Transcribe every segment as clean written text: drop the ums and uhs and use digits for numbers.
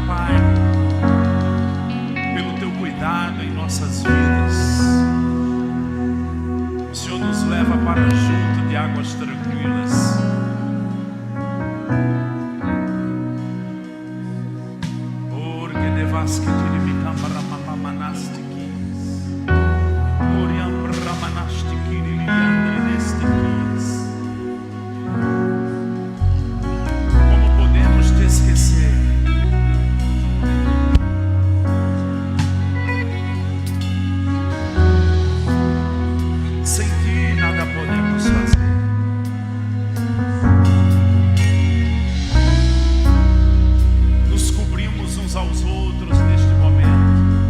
Pai, pelo Teu cuidado em nossas vidas. O Senhor nos leva para junto de águas tranquilas. Porque devas que tirimitam para mamamanastikis. Oriam ramanastikiri liandrenestikis. Como podemos te esquecer? Sem ti nada podemos fazer. Nos cobrimos uns aos outros neste momento,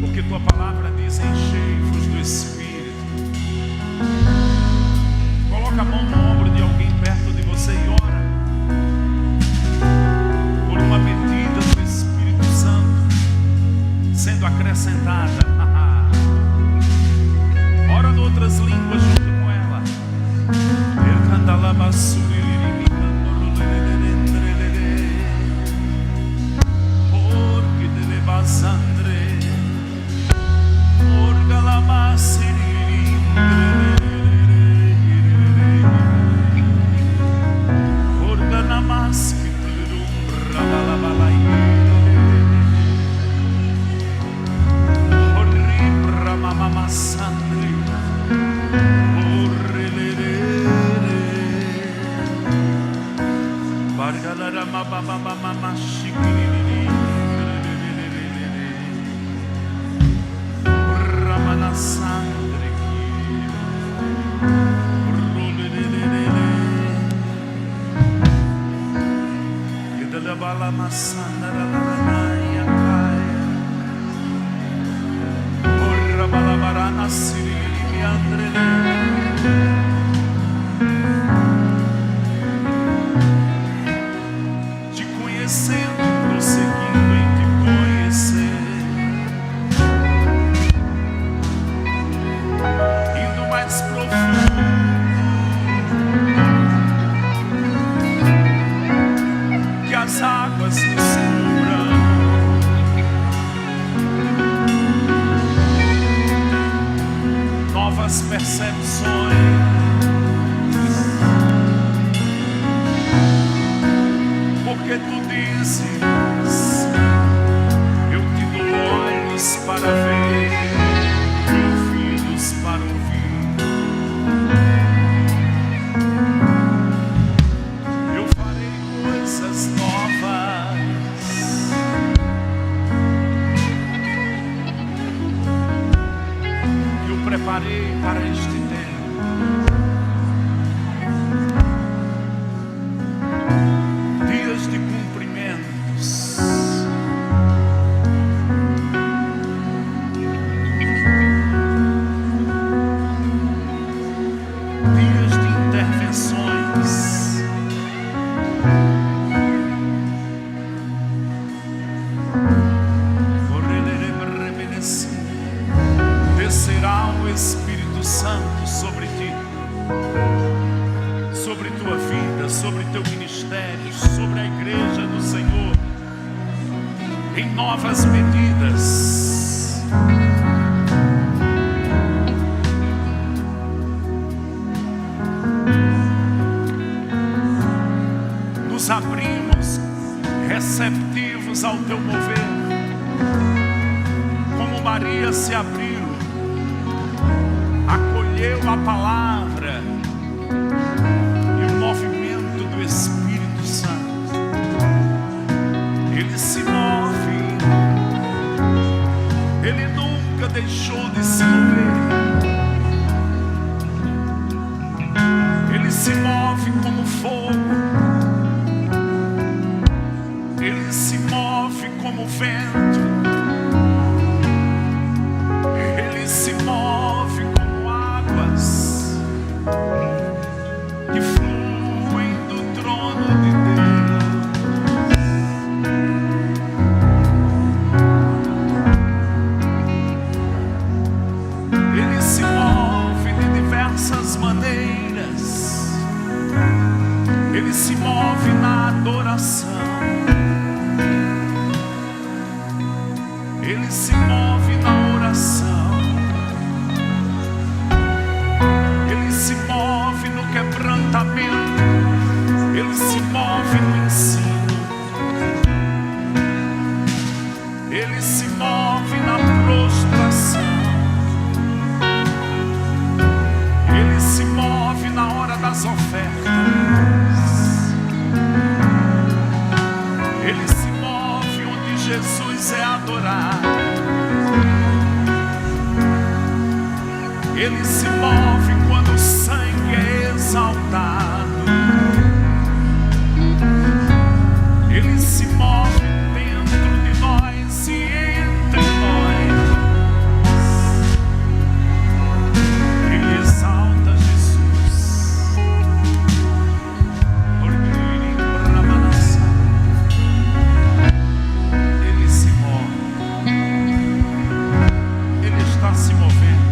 porque Tua palavra diz: enchei-vos do Espírito. Coloca a mão no ombro de alguém perto de você e ora por uma medida do Espírito Santo sendo acrescentada. Ora em outras línguas junto com ela. Porque te levas André, orga la orga la maski plumbra la balaie, oribra mama sandri. Te conhecendo e prosseguindo em te conhecer, indo mais profundo, que as águas nos seguram. Novas percepções, porque Tu dizes: eu te dou olhos para ver e ouvidos para ouvir. Eu farei coisas novas. Eu preparei para este tempo. Dias de cumprimentos, dias de intervenções, descerá o Espírito Santo sobre ti, sobre tua vida, sobre teu ministério, sobre a igreja do Senhor, em novas medidas. Nos abrimos receptivos ao teu mover, como Maria se abriu, acolheu a palavra e o movimento do Espírito Santo. Ele se move, Ele nunca deixou de se mover. Ele se move como fogo, Ele se move como vento, Ele se move como águas que fluem do trono de Deus. Ele se move de diversas maneiras. Ele se move na adoração. Ele se move na oração, Ele se move no quebrantamento, Ele se move no ensino, Ele se move na prostração, Ele se move na hora das ofertas, Ele se move onde Jesus é adorado, Ele se move quando o sangue é exaltado, Ele se move dentro de nós e entre nós. Ele exalta Jesus. Ele se move. Ele está se movendo.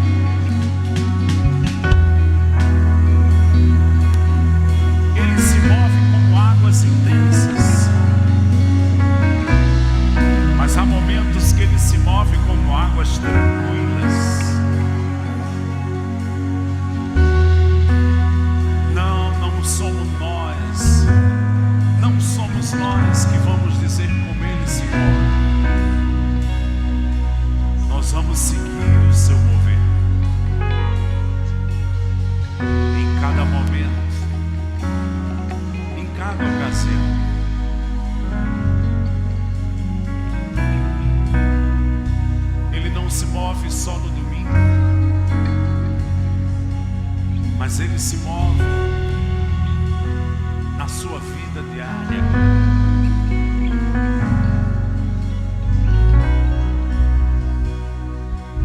Ele se move como águas intensas. Mas há momentos que ele se move como águas tranquilas. Não somos nós. Não somos nós que vamos dizer como ele se move. Nós vamos seguir o seu mover. Em cada momento, em cada ocasião. Ele não se move só no domingo, mas ele se move na sua vida diária.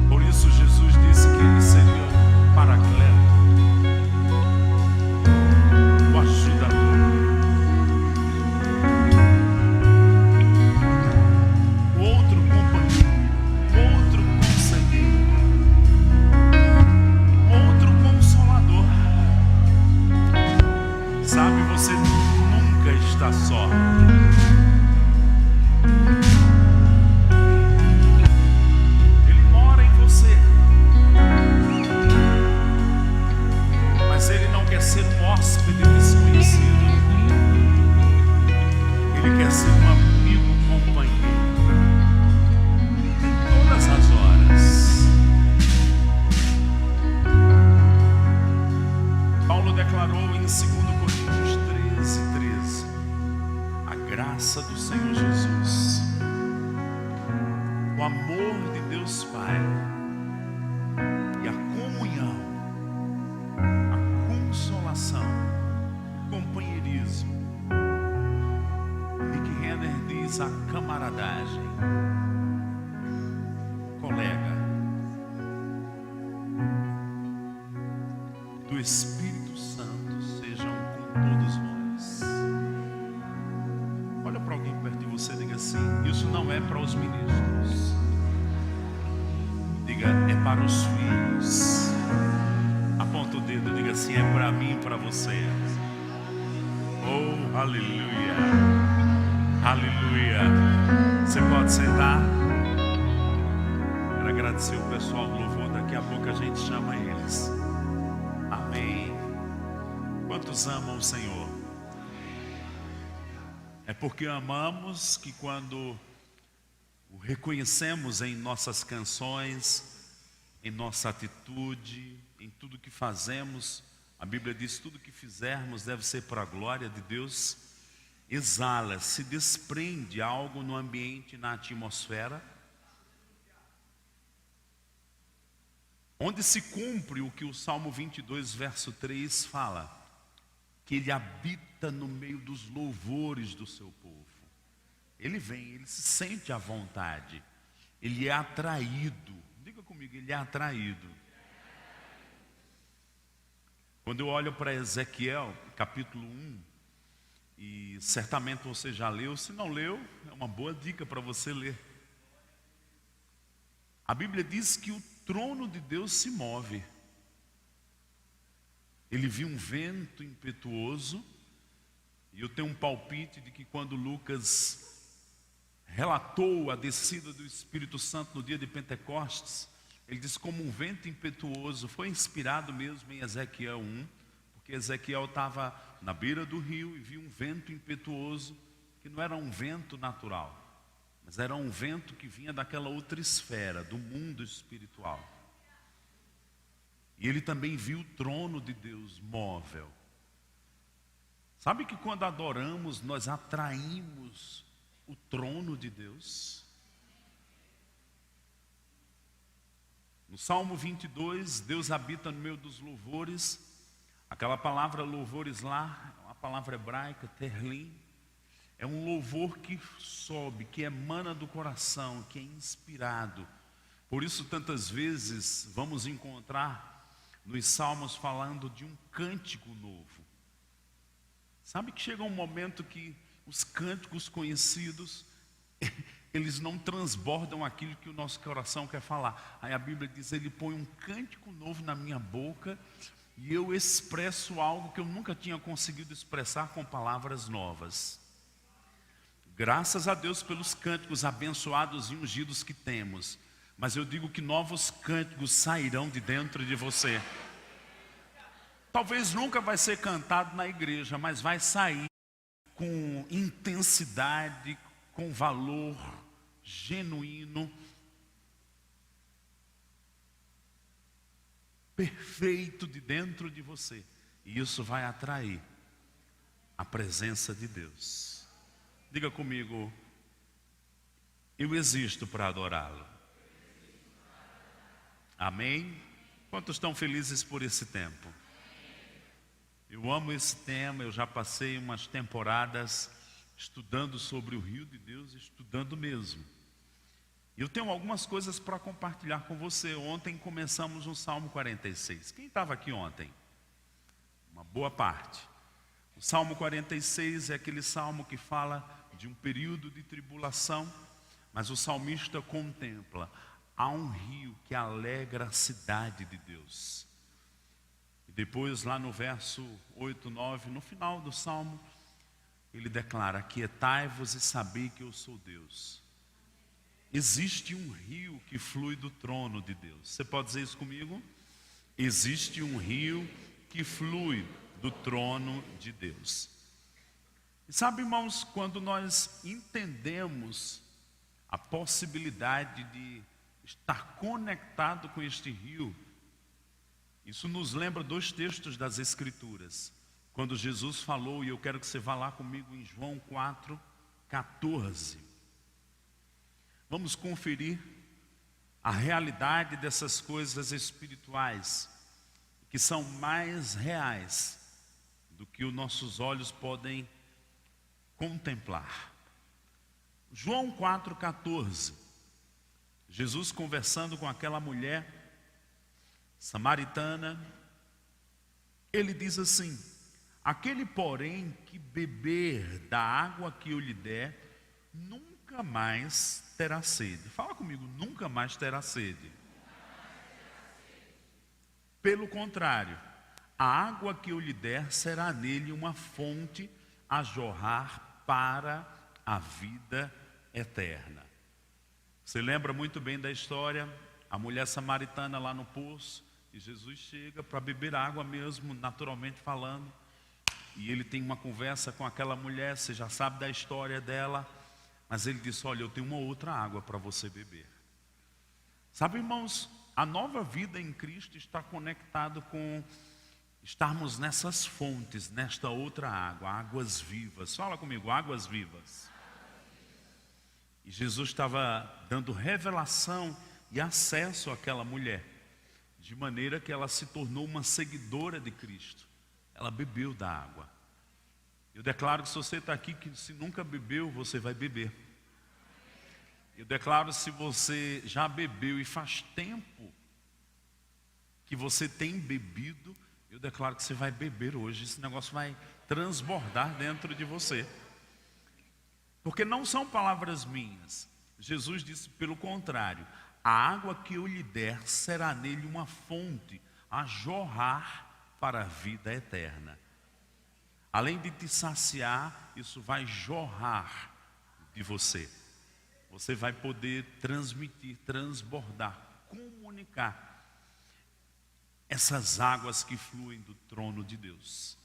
Por isso Jesus disse que ele seria o Paracleto, o ajudador, o outro companheiro, o outro conselheiro, o outro consolador. Sabe, você nunca está só. Ele mora em você, mas ele não quer ser um hóspede desconhecido. Ele quer ser um amigo companheiro em todas as horas. Paulo declarou em 2 Coríntios 13:13: a graça do Senhor Jesus, o amor de Deus Pai e a comunhão, a consolação, o companheirismo. Nick Renner diz a camaradagem, colega, do Espírito Santo sejam com todos vós. Olha para alguém perto de você e diga assim: isso não é para os ministros. Diga, é para os filhos. Aponta o dedo, diga assim: é para mim e para você. Oh, aleluia, aleluia. Você pode sentar. Quero agradecer o pessoal do louvor. Daqui a pouco a gente chama eles. Amém. Quantos amam o Senhor? É porque amamos que quando o reconhecemos em nossas canções, em nossa atitude, em tudo que fazemos, a Bíblia diz: tudo que fizermos deve ser para a glória de Deus. Exala, se desprende algo no ambiente, na atmosfera, onde se cumpre o que o Salmo 22, verso 3 fala, que ele habita no meio dos louvores do seu povo. Ele vem, ele se sente à vontade, ele é atraído. Diga comigo, ele é atraído. Quando eu olho para Ezequiel, capítulo 1, e certamente você já leu, se não leu, é uma boa dica para você ler. A Bíblia diz que o trono de Deus se move. Ele viu um vento impetuoso, e eu tenho um palpite de que quando Lucas relatou a descida do Espírito Santo no dia de Pentecostes, ele diz como um vento impetuoso. Foi inspirado mesmo em Ezequiel 1, porque Ezequiel estava na beira do rio e viu um vento impetuoso, que não era um vento natural, mas era um vento que vinha daquela outra esfera, do mundo espiritual. E ele também viu o trono de Deus móvel. Sabe que quando adoramos, nós atraímos o trono de Deus? No Salmo 22, Deus habita no meio dos louvores. Aquela palavra louvores lá, é uma palavra hebraica, terlim. É um louvor que sobe, que emana do coração, que é inspirado. Por isso tantas vezes vamos encontrar nos salmos falando de um cântico novo. Sabe que chega um momento que os cânticos conhecidos, eles não transbordam aquilo que o nosso coração quer falar. Aí a Bíblia diz, ele põe um cântico novo na minha boca e eu expresso algo que eu nunca tinha conseguido expressar com palavras novas. Graças a Deus pelos cânticos abençoados e ungidos que temos. Mas eu digo que novos cânticos sairão de dentro de você. Talvez nunca vai ser cantado na igreja, mas vai sair com intensidade, com valor genuíno, perfeito de dentro de você. E isso vai atrair a presença de Deus. Diga comigo, eu existo para adorá-lo. Amém? Quantos estão felizes por esse tempo? Eu amo esse tema, eu já passei umas temporadas estudando sobre o rio de Deus, estudando mesmo. Eu tenho algumas coisas para compartilhar com você. Ontem começamos no Salmo 46. Quem estava aqui ontem? Uma boa parte. O Salmo 46 é aquele salmo que fala de um período de tribulação, mas o salmista contempla: há um rio que alegra a cidade de Deus. E depois lá no verso 8, 9, no final do salmo, ele declara: aquietai-vos e sabei que eu sou Deus. Existe um rio que flui do trono de Deus. Você pode dizer isso comigo? Existe um rio que flui do trono de Deus. E sabe, irmãos, quando nós entendemos a possibilidade de estar conectado com este rio, isso nos lembra dois textos das Escrituras. Quando Jesus falou, e eu quero que você vá lá comigo em João 4, 14. Vamos conferir a realidade dessas coisas espirituais, que são mais reais do que os nossos olhos podem contemplar. João 4, 14. Jesus conversando com aquela mulher samaritana, ele diz assim: aquele, porém, que beber da água que eu lhe der, nunca mais terá sede. Fala comigo, nunca mais terá sede. Pelo contrário, a água que eu lhe der será nele uma fonte a jorrar para a vida eterna. Você lembra muito bem da história, a mulher samaritana lá no poço, e Jesus chega para beber água mesmo, naturalmente falando, e ele tem uma conversa com aquela mulher. Você já sabe da história dela, mas ele disse: olha, eu tenho uma outra água para você beber. Sabe, irmãos, a nova vida em Cristo está conectado com estarmos nessas fontes, nesta outra água, águas vivas. Fala comigo, águas vivas. E Jesus estava dando revelação e acesso àquela mulher, de maneira que ela se tornou uma seguidora de Cristo. Ela bebeu da água. Eu declaro que se você está aqui, que se nunca bebeu, você vai beber. Eu declaro, se você já bebeu e faz tempo que você tem bebido, eu declaro que você vai beber hoje. Esse negócio vai transbordar dentro de você. Porque não são palavras minhas. Jesus disse, pelo contrário, a água que eu lhe der será nele uma fonte a jorrar para a vida eterna. Além de te saciar, isso vai jorrar de você. você vai poder transmitir, transbordar, comunicar essas águas que fluem do trono de Deus.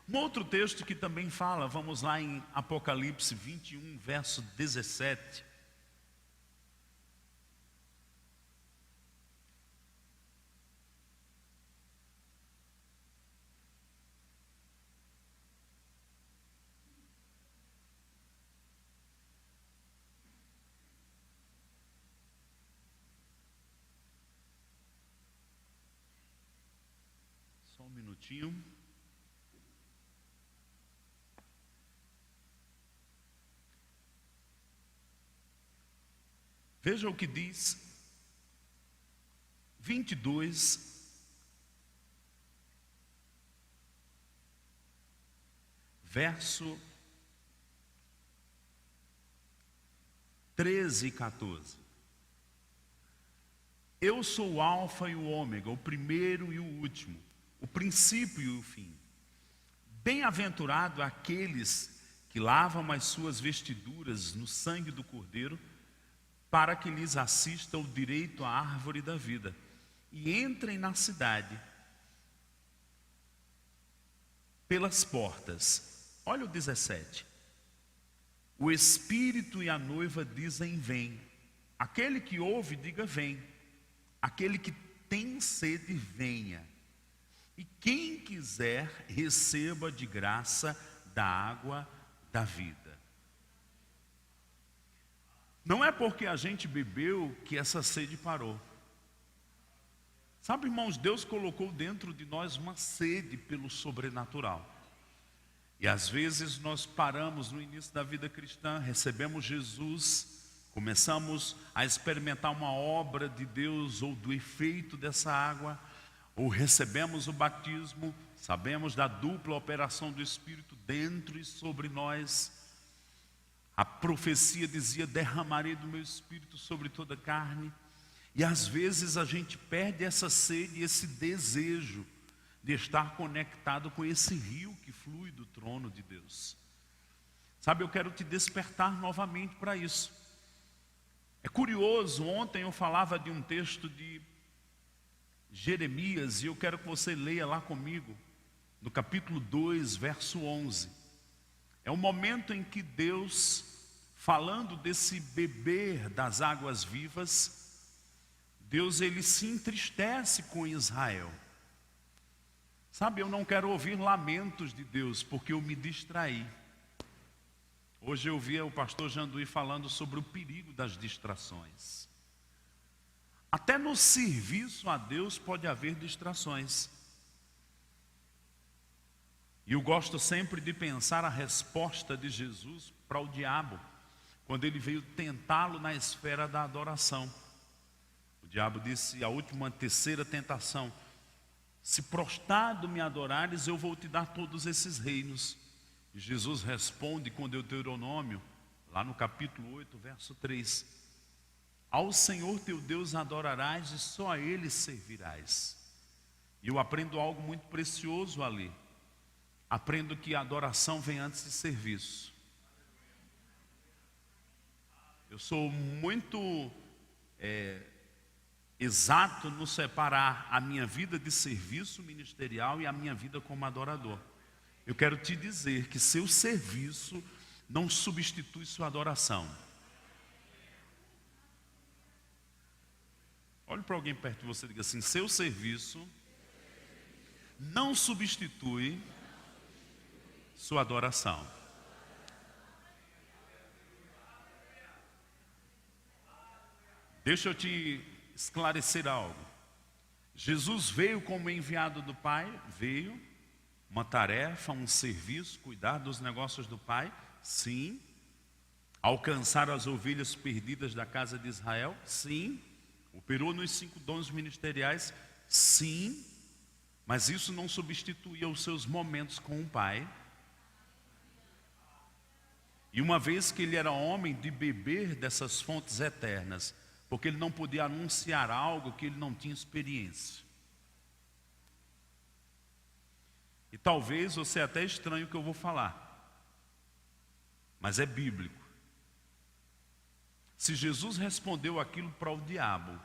Um outro texto que também fala, vamos lá em Apocalipse 21, verso 17. Só um minutinho. Veja o que diz 22, verso 13 e 14. Eu sou o alfa e o ômega, o primeiro e o último, o princípio e o fim. Bem-aventurado aqueles que lavam as suas vestiduras no sangue do Cordeiro, para que lhes assista o direito à árvore da vida, e entrem na cidade pelas portas. Olha o 17. O Espírito e a noiva dizem: vem. Aquele que ouve, diga: vem. Aquele que tem sede, venha. E quem quiser, receba de graça da água da vida. Não é porque a gente bebeu que essa sede parou. Sabe, irmãos, Deus colocou dentro de nós uma sede pelo sobrenatural. E às vezes nós paramos no início da vida cristã, recebemos Jesus, começamos a experimentar uma obra de Deus ou do efeito dessa água, ou recebemos o batismo, sabemos da dupla operação do Espírito dentro e sobre nós. A profecia dizia: derramarei do meu Espírito sobre toda a carne. E às vezes a gente perde essa sede, esse desejo de estar conectado com esse rio que flui do trono de Deus. Sabe, eu quero te despertar novamente para isso. É curioso, ontem eu falava de um texto de Jeremias, e eu quero que você leia lá comigo, no capítulo 2, verso 11. É um momento em que Deus, falando desse beber das águas vivas, Deus ele se entristece com Israel. Sabe, eu não quero ouvir lamentos de Deus, porque eu me distraí. Hoje eu vi o pastor Janduí falando sobre o perigo das distrações. Até no serviço a Deus pode haver distrações. E eu gosto sempre de pensar a resposta de Jesus para o diabo, quando ele veio tentá-lo na esfera da adoração. O diabo disse, a terceira tentação: se prostrado me adorares, eu vou te dar todos esses reinos. E Jesus responde com Deuteronômio, lá no capítulo 8, verso 3: ao Senhor teu Deus adorarás e só a Ele servirás. E eu aprendo algo muito precioso ali. Aprendo que a adoração vem antes de serviço. Eu sou muito exato no separar a minha vida de serviço ministerial e a minha vida como adorador. Eu quero te dizer que seu serviço não substitui sua adoração. Olhe para alguém perto de você e diga assim: seu serviço não substitui sua adoração. Deixa eu te esclarecer algo. Jesus veio como enviado do Pai, veio, uma tarefa, um serviço, cuidar dos negócios do Pai, sim. Alcançar as ovelhas perdidas da casa de Israel, sim. Operou nos 5 dons ministeriais, sim. Mas isso não substituía os seus momentos com o Pai. E uma vez que ele era homem de beber dessas fontes eternas, porque ele não podia anunciar algo que ele não tinha experiência. E talvez você até estranhe o que eu vou falar, mas é bíblico. Se Jesus respondeu aquilo para o diabo,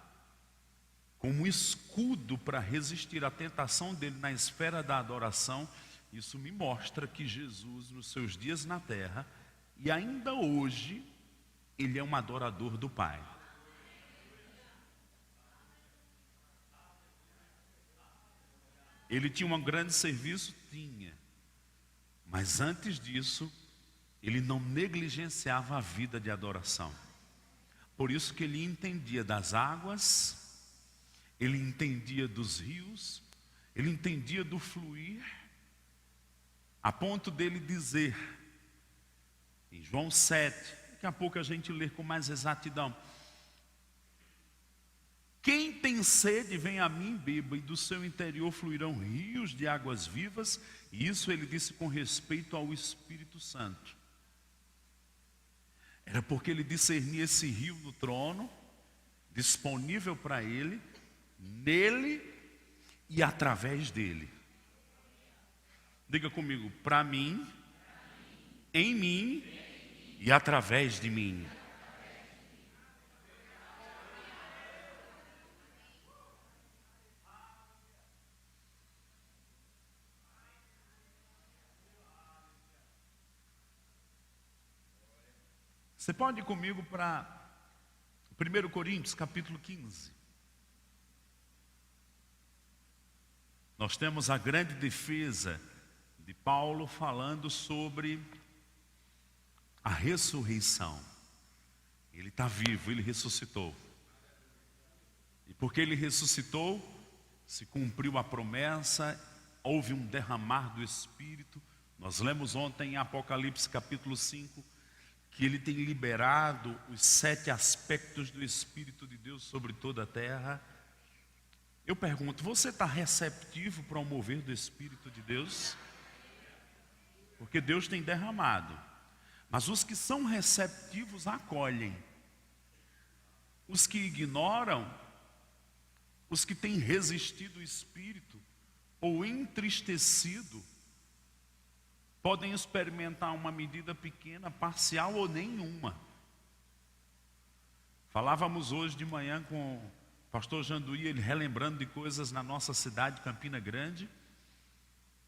como um escudo para resistir à tentação dele na esfera da adoração, isso me mostra que Jesus, nos seus dias na terra, e ainda hoje, ele é um adorador do Pai. Ele tinha um grande serviço? Tinha. Mas antes disso, ele não negligenciava a vida de adoração. Por isso que ele entendia das águas, ele entendia dos rios, ele entendia do fluir, a ponto dele dizer, em João 7, daqui a pouco a gente lê com mais exatidão: quem tem sede, vem a mim, beba, e do seu interior fluirão rios de águas vivas. E isso ele disse com respeito ao Espírito Santo. Era porque ele discernia esse rio no trono, disponível para ele, nele e através dele. Diga comigo: para mim, em mim e através de mim. Você pode ir comigo para 1 Coríntios, capítulo 15. Nós temos a grande defesa de Paulo falando sobre a ressurreição. Ele está vivo, ele ressuscitou. E porque ele ressuscitou, se cumpriu a promessa, houve um derramar do Espírito. Nós lemos ontem em Apocalipse capítulo 5, que ele tem liberado os 7 aspectos do Espírito de Deus sobre toda a terra. Eu pergunto, você está receptivo para o mover do Espírito de Deus? Porque Deus tem derramado, mas os que são receptivos acolhem. Os que ignoram, os que têm resistido o Espírito ou entristecido, podem experimentar uma medida pequena, parcial ou nenhuma. Falávamos hoje de manhã com o pastor Janduí, ele relembrando de coisas na nossa cidade, Campina Grande,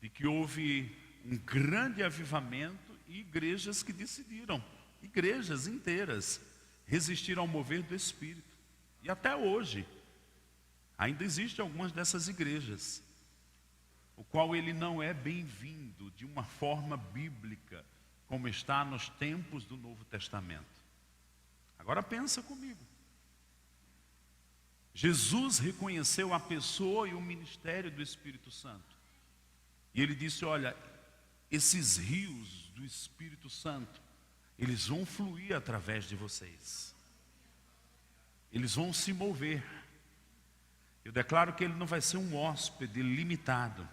de que houve um grande avivamento e igrejas que decidiram, igrejas inteiras, resistir ao mover do Espírito. E até hoje, ainda existem algumas dessas igrejas, o qual ele não é bem-vindo de uma forma bíblica, como está nos tempos do Novo Testamento. Agora pensa comigo. Jesus reconheceu a pessoa e o ministério do Espírito Santo. E ele disse, olha, esses rios do Espírito Santo, eles vão fluir através de vocês. Eles vão se mover. Eu declaro que ele não vai ser um hóspede limitado.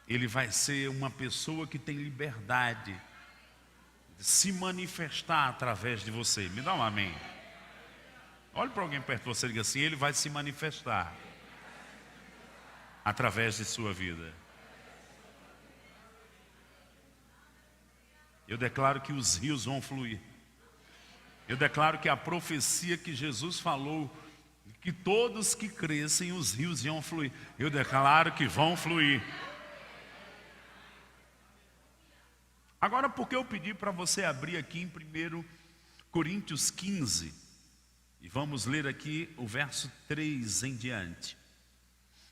Ele vai ser uma pessoa que tem liberdade de se manifestar através de você. Me dá um amém. Olhe para alguém perto de você e diga assim, ele vai se manifestar através de sua vida. Eu declaro que os rios vão fluir. Eu declaro que a profecia que Jesus falou, que todos que crescem, os rios iam fluir. Eu declaro que vão fluir. Agora, por que eu pedi para você abrir aqui em 1 Coríntios 15, e vamos ler aqui o verso 3 em diante.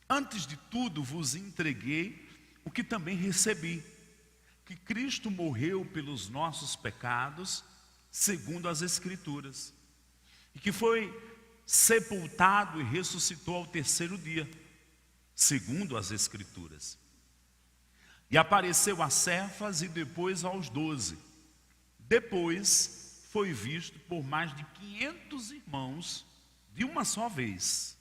Antes de tudo vos entreguei o que também recebi, que Cristo morreu pelos nossos pecados, segundo as Escrituras, e que foi sepultado e ressuscitou ao 3º dia, segundo as Escrituras. E apareceu a Cefas e depois aos 12. Depois foi visto por mais de 500 irmãos de uma só vez,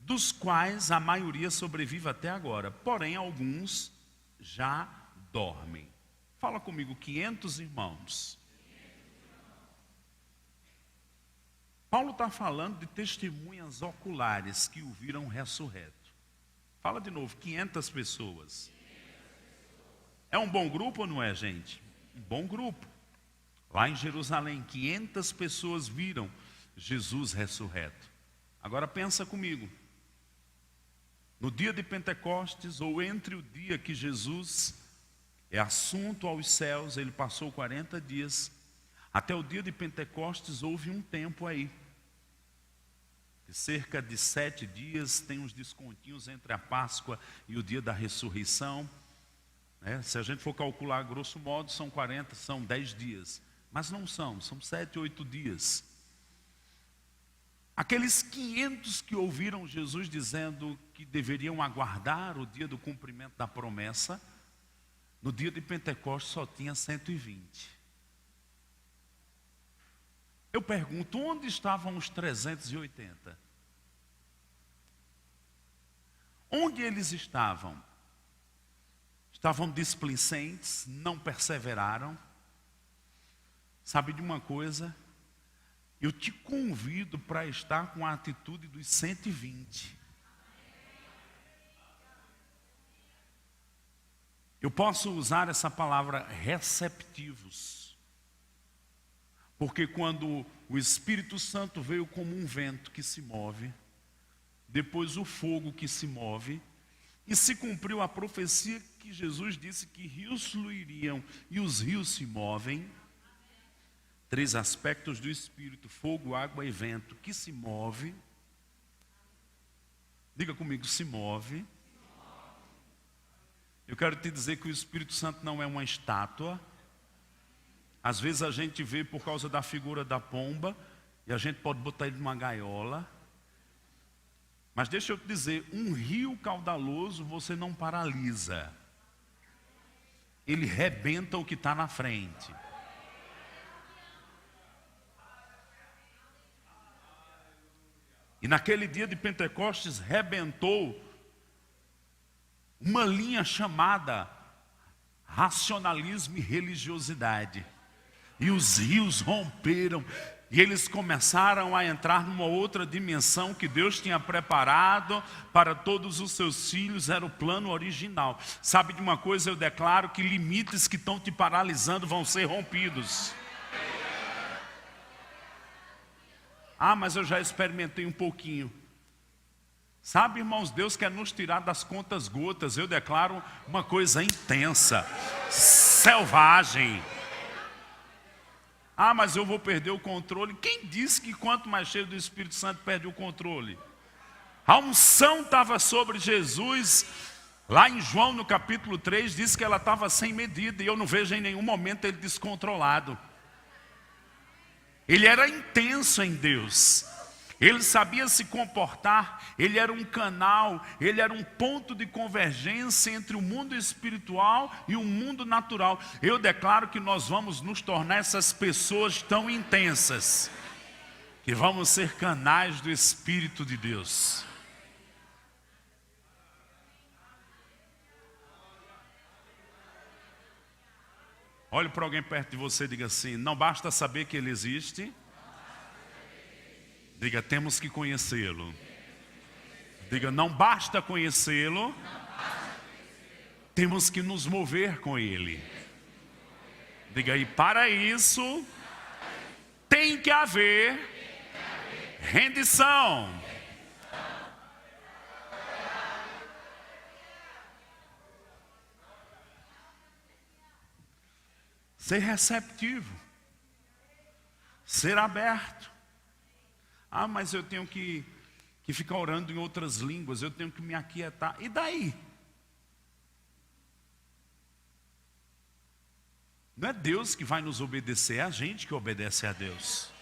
dos quais a maioria sobrevive até agora, porém alguns já dormem. Fala comigo, 500 irmãos. Paulo está falando de testemunhas oculares que o viram ressurreto. Fala de novo, 500 pessoas. É um bom grupo ou não é, gente? Um bom grupo. Lá em Jerusalém, 500 pessoas viram Jesus ressurreto. Agora pensa comigo. No dia de Pentecostes, ou entre o dia que Jesus é assunto aos céus, ele passou 40 dias, até o dia de Pentecostes houve um tempo aí. De cerca de 7 dias, tem uns descontinhos entre a Páscoa e o dia da ressurreição. Se a gente for calcular grosso modo, são 40, são 10 dias. Mas não são 7, 8 dias. Aqueles 500 que ouviram Jesus dizendo que deveriam aguardar o dia do cumprimento da promessa, no dia de Pentecostes só tinha 120. Eu pergunto, onde estavam os 380? Onde eles estavam? Estavam displicentes, não perseveraram. Sabe de uma coisa? Eu te convido para estar com a atitude dos 120. Eu posso usar essa palavra receptivos. Porque quando o Espírito Santo veio como um vento que se move, depois o fogo que se move, e se cumpriu a profecia que Jesus disse que rios fluiriam e os rios se movem. 3 aspectos do Espírito: fogo, água e vento, que se move. Diga comigo, se move. Eu quero te dizer que o Espírito Santo não é uma estátua. Às vezes a gente vê por causa da figura da pomba, e a gente pode botar ele numa gaiola. Mas deixa eu te dizer, um rio caudaloso você não paralisa. Ele rebenta o que está na frente. E naquele dia de Pentecostes rebentou uma linha chamada racionalismo e religiosidade. E os rios romperam. E eles começaram a entrar numa outra dimensão que Deus tinha preparado para todos os seus filhos. Era o plano original. Sabe de uma coisa? Eu declaro que limites que estão te paralisando vão ser rompidos. Ah, mas eu já experimentei um pouquinho. Sabe, irmãos, Deus quer nos tirar das contas gotas. Eu declaro uma coisa intensa, selvagem. Ah, mas eu vou perder o controle. Quem disse que quanto mais cheio do Espírito Santo perde o controle? A unção estava sobre Jesus. Lá em João, no capítulo 3, diz que ela estava sem medida. E eu não vejo em nenhum momento ele descontrolado. Ele era intenso em Deus. Ele sabia se comportar. Ele era um canal. Ele era um ponto de convergência entre o mundo espiritual e o mundo natural. Eu declaro que nós vamos nos tornar essas pessoas tão intensas, que vamos ser canais do Espírito de Deus. Olhe para alguém perto de você e diga assim: não basta saber que Ele existe. Diga, temos que conhecê-lo. Diga, não basta conhecê-lo. Temos que nos mover com Ele. Diga, e para isso tem que haver rendição. Ser receptivo. Ser aberto. Ah, mas eu tenho que ficar orando em outras línguas. Eu tenho que me aquietar. E daí? Não é Deus que vai nos obedecer, é a gente que obedece a Deus.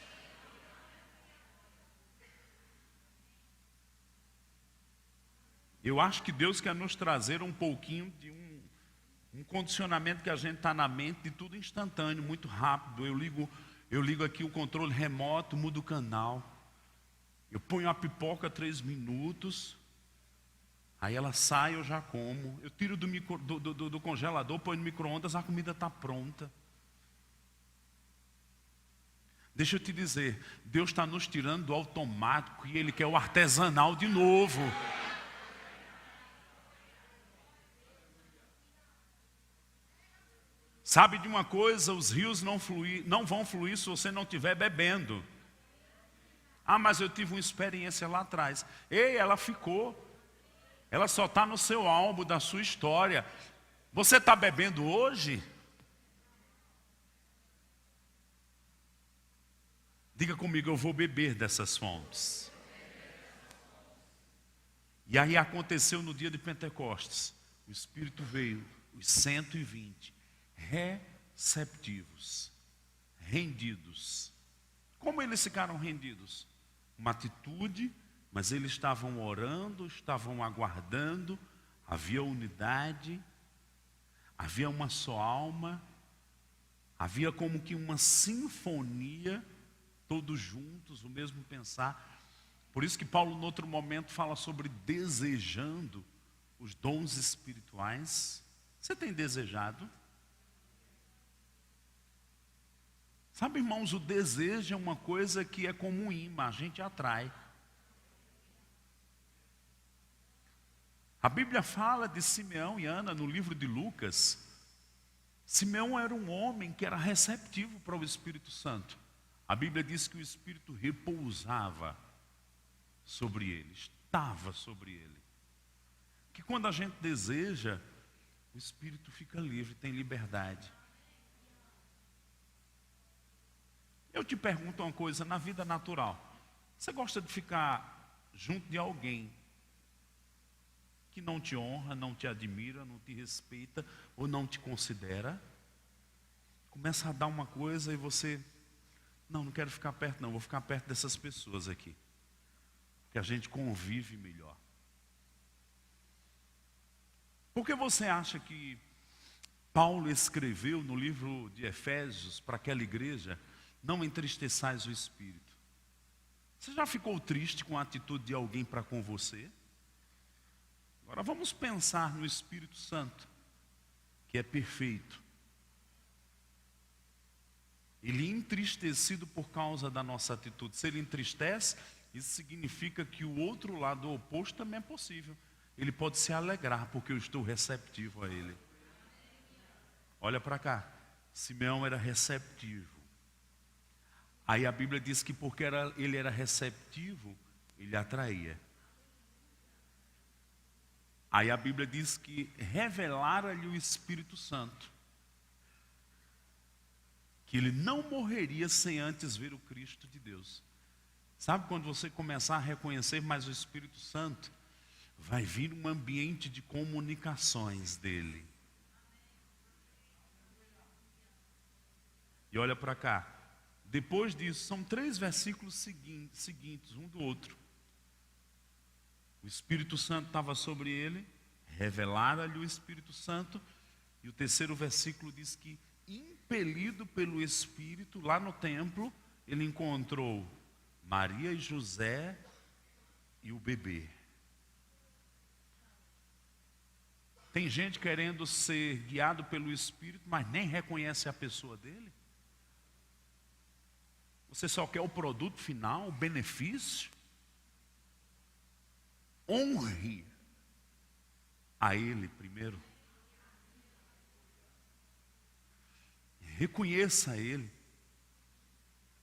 Eu acho que Deus quer nos trazer um pouquinho de um condicionamento que a gente está na mente de tudo instantâneo, muito rápido. Eu ligo aqui o controle remoto, mudo o canal. Eu ponho a pipoca 3 minutos, aí ela sai, eu já como. Eu tiro do congelador, ponho no micro-ondas, a comida está pronta. Deixa eu te dizer, Deus está nos tirando do automático e Ele quer o artesanal de novo. Sabe de uma coisa, os rios não vão fluir se você não estiver bebendo. Ah, mas eu tive uma experiência lá atrás. Ei, ela ficou. Ela só está no seu álbum da sua história. Você está bebendo hoje? Diga comigo, eu vou beber dessas fontes. E aí aconteceu no dia de Pentecostes. O Espírito veio, os 120, receptivos, rendidos. Como eles ficaram rendidos? Uma atitude, mas eles estavam orando, estavam aguardando, havia unidade, havia uma só alma, havia como que uma sinfonia, todos juntos, o mesmo pensar. Por isso que Paulo, no outro momento, fala sobre desejando os dons espirituais. Você tem desejado? Sabe, irmãos, o desejo é uma coisa que é como um imã, a gente atrai. A Bíblia fala de Simeão e Ana no livro de Lucas. Simeão era um homem que era receptivo para o Espírito Santo. A Bíblia diz que o Espírito repousava sobre ele, estava sobre ele. Que quando a gente deseja, o Espírito fica livre, tem liberdade. Eu te pergunto uma coisa, na vida natural, você gosta de ficar junto de alguém que não te honra, não te admira, não te respeita ou não te considera? Começa a dar uma coisa e você, não quero ficar perto não, vou ficar perto dessas pessoas aqui, que a gente convive melhor. Por que você acha que Paulo escreveu no livro de Efésios para aquela igreja, não entristeçais o Espírito? Você já ficou triste com a atitude de alguém para com você? Agora vamos pensar no Espírito Santo, que é perfeito. Ele é entristecido por causa da nossa atitude. Se ele entristece, isso significa que o outro lado oposto também é possível. Ele pode se alegrar porque eu estou receptivo a ele. Olha para cá, Simeão era receptivo. Aí a Bíblia diz que porque ele era receptivo, ele atraía. Aí a Bíblia diz que revelara-lhe o Espírito Santo, que ele não morreria sem antes ver o Cristo de Deus. Sabe quando você começar a reconhecer mais o Espírito Santo, vai vir um ambiente de comunicações dele. E olha para cá. Depois disso, são 3 versículos seguintes, um do outro. O Espírito Santo estava sobre ele, revelara-lhe o Espírito Santo. E o 3º versículo diz que, impelido pelo Espírito, lá no templo, ele encontrou Maria e José e o bebê. Tem gente querendo ser guiado pelo Espírito, mas nem reconhece a pessoa dele. Você só quer o produto final, o benefício. Honre a Ele primeiro. Reconheça a Ele.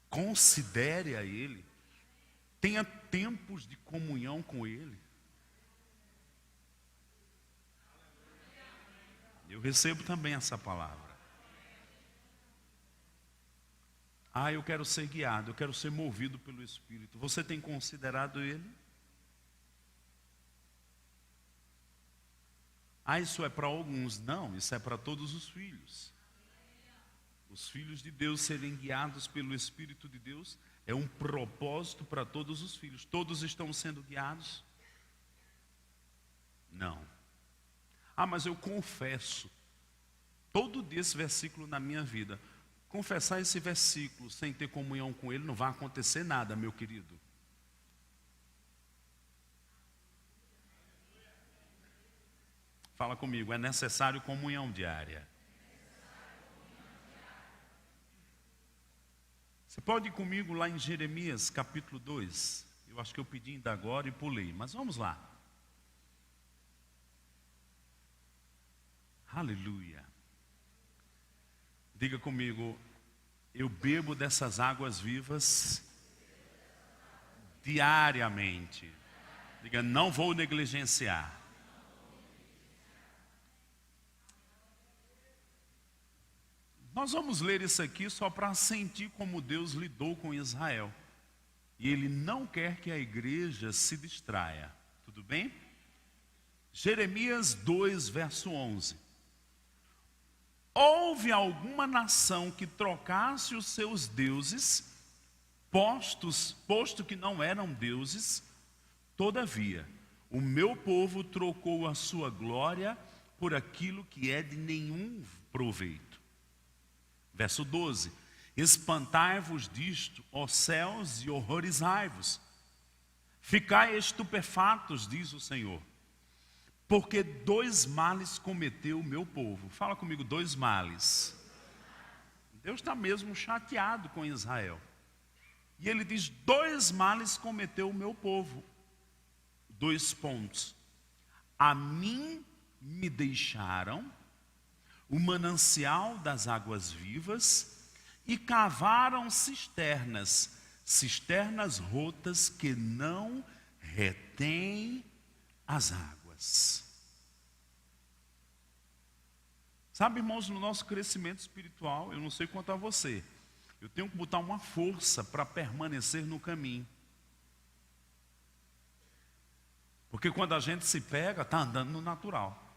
Considere a Ele. Tenha tempos de comunhão com Ele. Eu recebo também essa palavra. Eu quero ser guiado, eu quero ser movido pelo Espírito. Você tem considerado Ele? Isso é para alguns. Não, isso é para todos os filhos. Os filhos de Deus serem guiados pelo Espírito de Deus é um propósito para todos os filhos. Todos estão sendo guiados? Não. Mas eu confesso todo dia esse versículo na minha vida. Confessar esse versículo sem ter comunhão com Ele não vai acontecer nada, meu querido. Fala comigo, é necessário comunhão diária. Você pode ir comigo lá em Jeremias capítulo 2. Eu acho que eu pedi ainda agora e pulei, mas vamos lá. Aleluia. Diga comigo, eu bebo dessas águas vivas diariamente. Diga, não vou negligenciar. Nós vamos ler isso aqui só para sentir como Deus lidou com Israel. E Ele não quer que a igreja se distraia. Tudo bem? Jeremias 2, verso 11. Houve alguma nação que trocasse os seus deuses, posto que não eram deuses, todavia, o meu povo trocou a sua glória por aquilo que é de nenhum proveito. Verso 12. Espantai-vos disto, ó céus, e horrorizai-vos. Ficai estupefatos, diz o Senhor, porque 2 males cometeu o meu povo. Fala comigo, 2 males. Deus está mesmo chateado com Israel. E ele diz, 2 males cometeu o meu povo. 2 pontos. A mim me deixaram o manancial das águas vivas e cavaram cisternas rotas que não retêm as águas. Sabe, irmãos, no nosso crescimento espiritual, eu não sei quanto a você, eu tenho que botar uma força para permanecer no caminho. Porque quando a gente se pega, está andando no natural.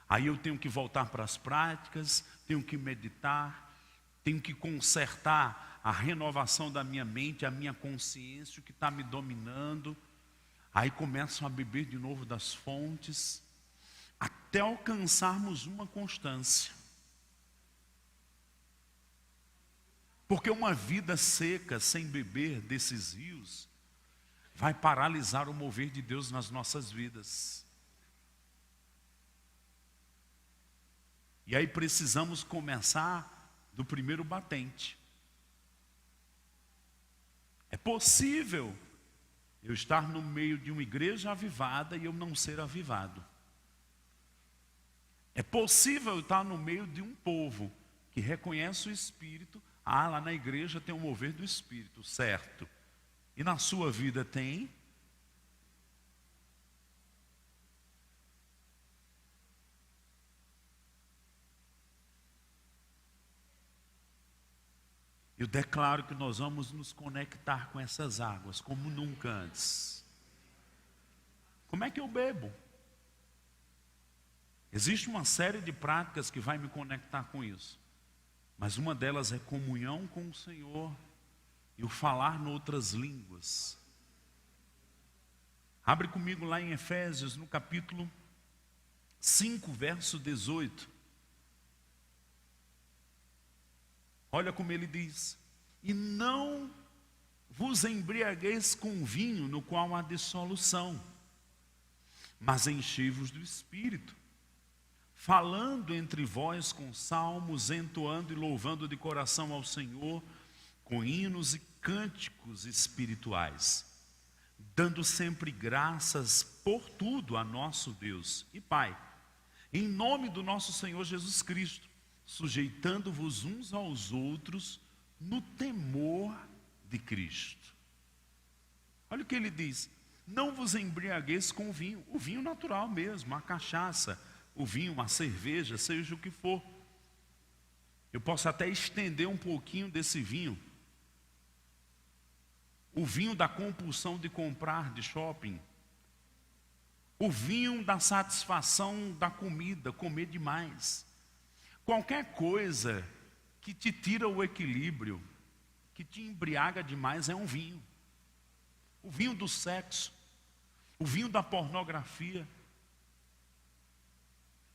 Aí eu tenho que voltar para as práticas, tenho que meditar, tenho que consertar a renovação da minha mente, a minha consciência, o que está me dominando. Aí começam a beber de novo das fontes, até alcançarmos uma constância. Porque uma vida seca, sem beber desses rios, vai paralisar o mover de Deus nas nossas vidas. E aí precisamos começar do primeiro batente. É possível eu estar no meio de uma igreja avivada e eu não ser avivado. É possível eu estar no meio de um povo que reconhece o Espírito. Ah, lá na igreja tem um mover do Espírito, certo. E na sua vida tem? Eu declaro que nós vamos nos conectar com essas águas como nunca antes. Como é que eu bebo? Existe uma série de práticas que vai me conectar com isso. Mas uma delas é comunhão com o Senhor e o falar noutras línguas. Abre comigo lá em Efésios, no capítulo 5, verso 18. Olha como ele diz: e não vos embriagueis com vinho no qual há dissolução, mas enchei-vos do Espírito, falando entre vós com salmos, entoando e louvando de coração ao Senhor, com hinos e cânticos espirituais, dando sempre graças por tudo a nosso Deus e Pai, em nome do nosso Senhor Jesus Cristo, sujeitando-vos uns aos outros no temor de Cristo. Olha o que ele diz: não vos embriagueis com o vinho natural mesmo, a cachaça, o vinho, a cerveja, seja o que for. Eu posso até estender um pouquinho desse vinho. O vinho da compulsão de comprar de shopping. O vinho da satisfação da comida, comer demais. Qualquer coisa que te tira o equilíbrio, que te embriaga demais, é um vinho. O vinho do sexo, o vinho da pornografia.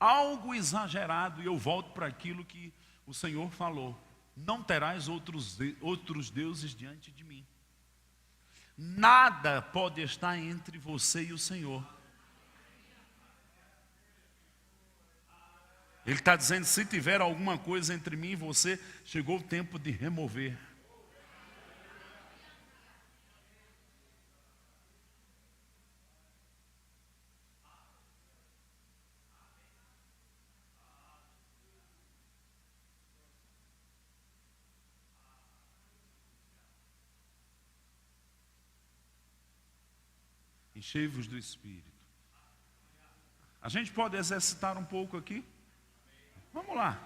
Algo exagerado, e eu volto para aquilo que o Senhor falou: não terás outros deuses diante de mim. Nada pode estar entre você e o Senhor. Ele está dizendo: se tiver alguma coisa entre mim e você, chegou o tempo de remover. Enchei-vos do Espírito. A gente pode exercitar um pouco aqui? Vamos lá.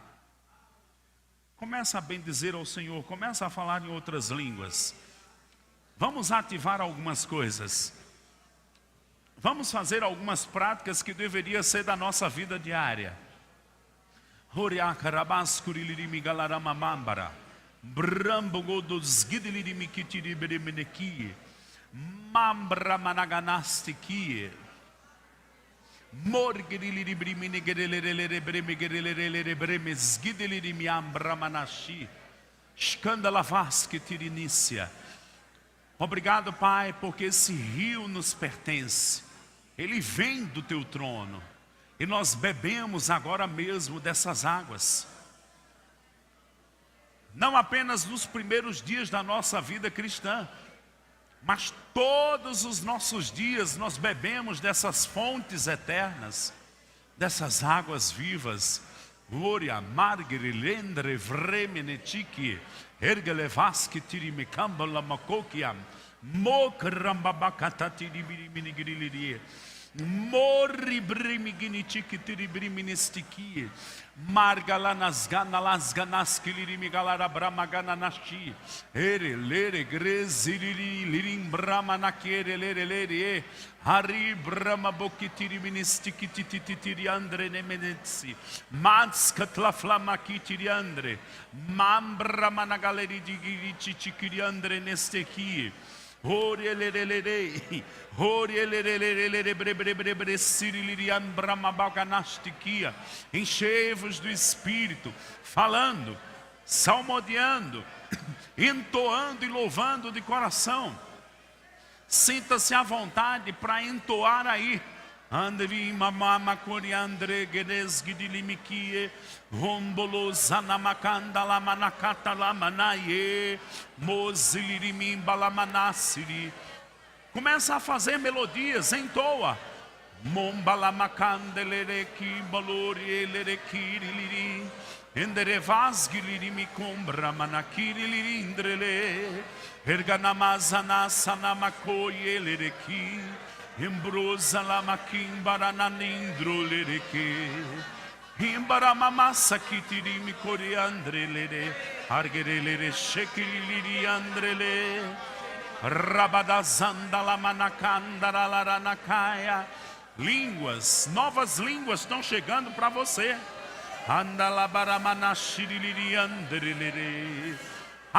Começa a bendizer ao Senhor, começa a falar em outras línguas. Vamos ativar algumas coisas. Vamos fazer algumas práticas que deveriam ser da nossa vida diária. Mambra managanastikie. Morgirili brimine gerelele breme gerelele breme zgidili miambra manashi. Escândala vasque tirinícia. Obrigado, Pai, porque esse rio nos pertence. Ele vem do teu trono. E nós bebemos agora mesmo dessas águas. Não apenas nos primeiros dias da nossa vida cristã, mas todos os nossos dias nós bebemos dessas fontes eternas, dessas águas vivas. Gloria, margere, lendre, vremenetiki, ergelevaski, tirimikambala, makokiam, mokrambabakatatiribiriminigirilie, morri brimiginichiki, tiribriministiki, margalanasgana, lasganaskilirimigalara, bramagananashi, ere, lere, greziriri, lirim, bramanakere, lere, lere, Hari Brahma Bokitiri Ministiki Titiri Andre Nemenetsi Mats Katlaflama Kitiri Andre Mambra Managaleri Digirici Chikiri Andre Nesteki Hori Elere Hori Elere Brebre Sirilirian Brahma Baganastikia. Enchei-vos do Espírito, falando, salmodiando, entoando e louvando de coração. Sinta-se à vontade para entoar aí. Andri mamama coriandre gedes gidilimikie rombolo zanamakanda la manakata la manaye mozilirimim balamanasiri. Começa a fazer melodias, entoa. Mombalamakandelereki balori lerekiri enderevasgilirimi combra manakiri lirindrele erganamazana sanamakoye lereki embrosa lamakim barananindro lereke imbaramamasa kitirimi coriandrelere argerelere shekiliriandrele rabadazanda la manakandara laranakaya. Línguas, novas línguas estão chegando para você. Ah,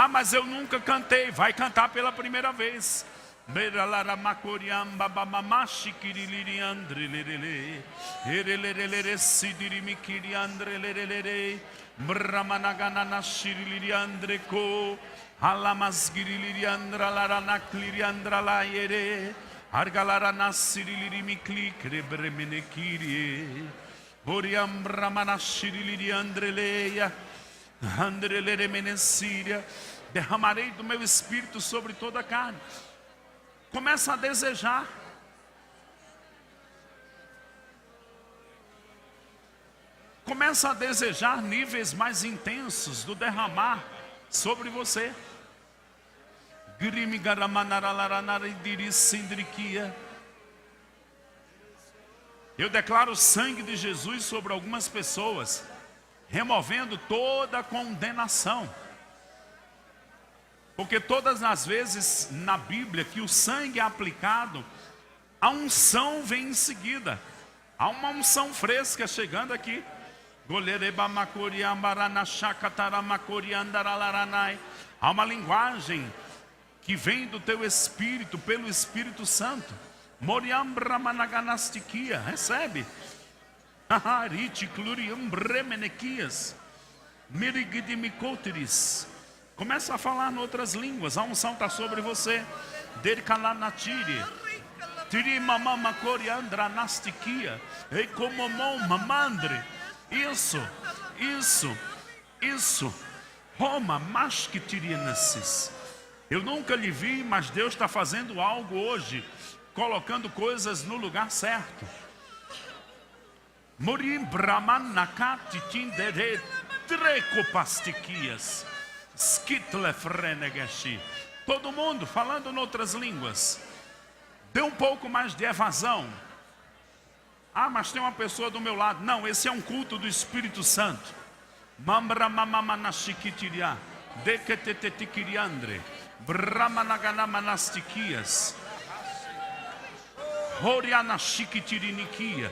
mas eu nunca cantei. Vai cantar pela primeira vez. Argalara nasirili mikli krebremene kirie. Oriam bramana shirili andreleia. Andrelere menesiria. Derramarei do meu espírito sobre toda a carne. Começa a desejar. Começa a desejar níveis mais intensos do derramar sobre você. Eu declaro o sangue de Jesus sobre algumas pessoas, removendo toda a condenação. Porque todas as vezes na Bíblia que o sangue é aplicado, a unção vem em seguida. Há uma unção fresca chegando aqui. Há uma linguagem que vem do teu Espírito, pelo Espírito Santo. Moriam Brahmanaganastikia, recebe. Ariticlurium Bremenequias. Mirigidimikoteris. Começa a falar em outras línguas, a unção está sobre você. Derkalanatiri. Tirimamama coriandra nastikia. Eikomomom mamandre. Isso. Roma, masquitirianesses. Eu nunca lhe vi, mas Deus está fazendo algo hoje, colocando coisas no lugar certo. Morim Brahman nakati tindere trecopastiquias. Skitle frenegashi. Todo mundo falando em outras línguas. Tem um pouco mais de evasão. Ah, mas tem uma pessoa do meu lado. Não, esse é um culto do Espírito Santo. Mambra mamamanasikitiria, deketetetikiriandre, brahmanaganamanastikiyas, horianashikitirikia,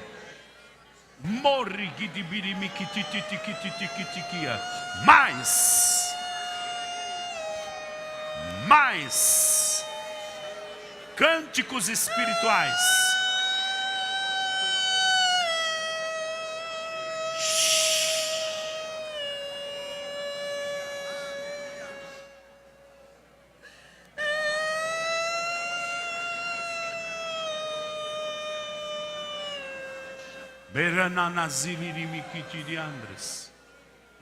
morigidibirimikitikitikitikitikia. Mais cânticos espirituais. Berananaziririmiquitiriandres,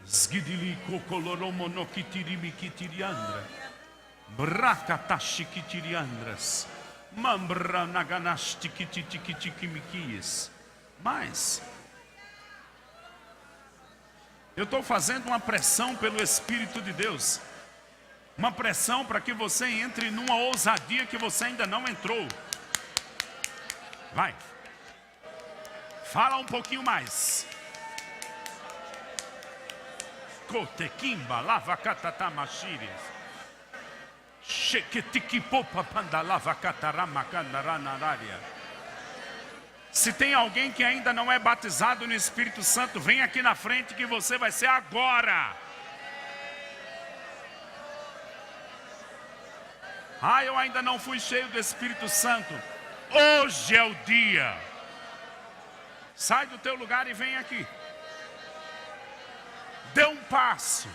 Zgidili kokoloromonokitirimikitiriandra, Bracatashikitiriandras, Mambranaganastikitikitikimis. Mas eu estou fazendo uma pressão pelo Espírito de Deus. Uma pressão para que você entre numa ousadia que você ainda não entrou. Vai. Fala um pouquinho mais. Kotekimba, lavakatatamashires. Sheketikipopa pandalavacataramacandaranarária. Se tem alguém que ainda não é batizado no Espírito Santo, vem aqui na frente que você vai ser agora. Ah, eu ainda não fui cheio do Espírito Santo. Hoje é o dia. Sai do teu lugar e vem aqui. Dê um passo.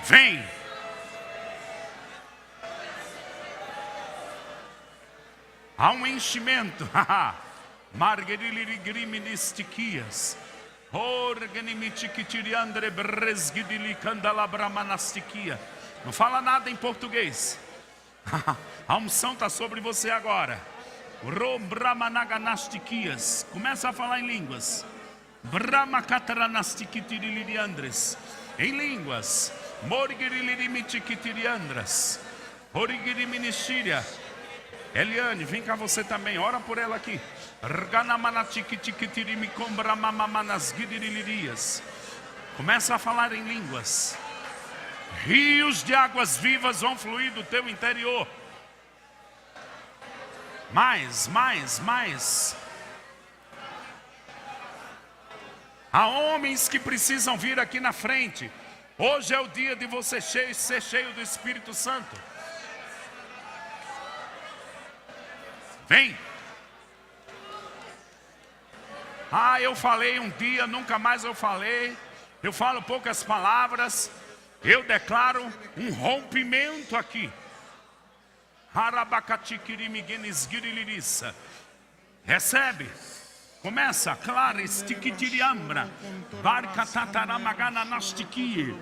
Vem. Há um enchimento. Margueriligrimistiquias. Organimitikitiriandre bresgidilicandalavramanastiquia. Não fala nada em português. A unção está sobre você agora. Rombramanaganastiquias. Começa a falar em línguas. Brahmakataranastiquitiriliandres. Em línguas. Morgirilimitikitiriandras. Origiriministíria. Eliane, vem cá você também, ora por ela aqui. Começa a falar em línguas. Rios de águas vivas vão fluir do teu interior. Mais. Há homens que precisam vir aqui na frente. Hoje é o dia de você ser cheio do Espírito Santo. Vem. Ah, eu falei um dia, nunca mais eu falei. Eu falo poucas palavras. Eu declaro um rompimento aqui. Recebe. Começa. Clares tikitiriambra. Barcatataramagana nastiquie.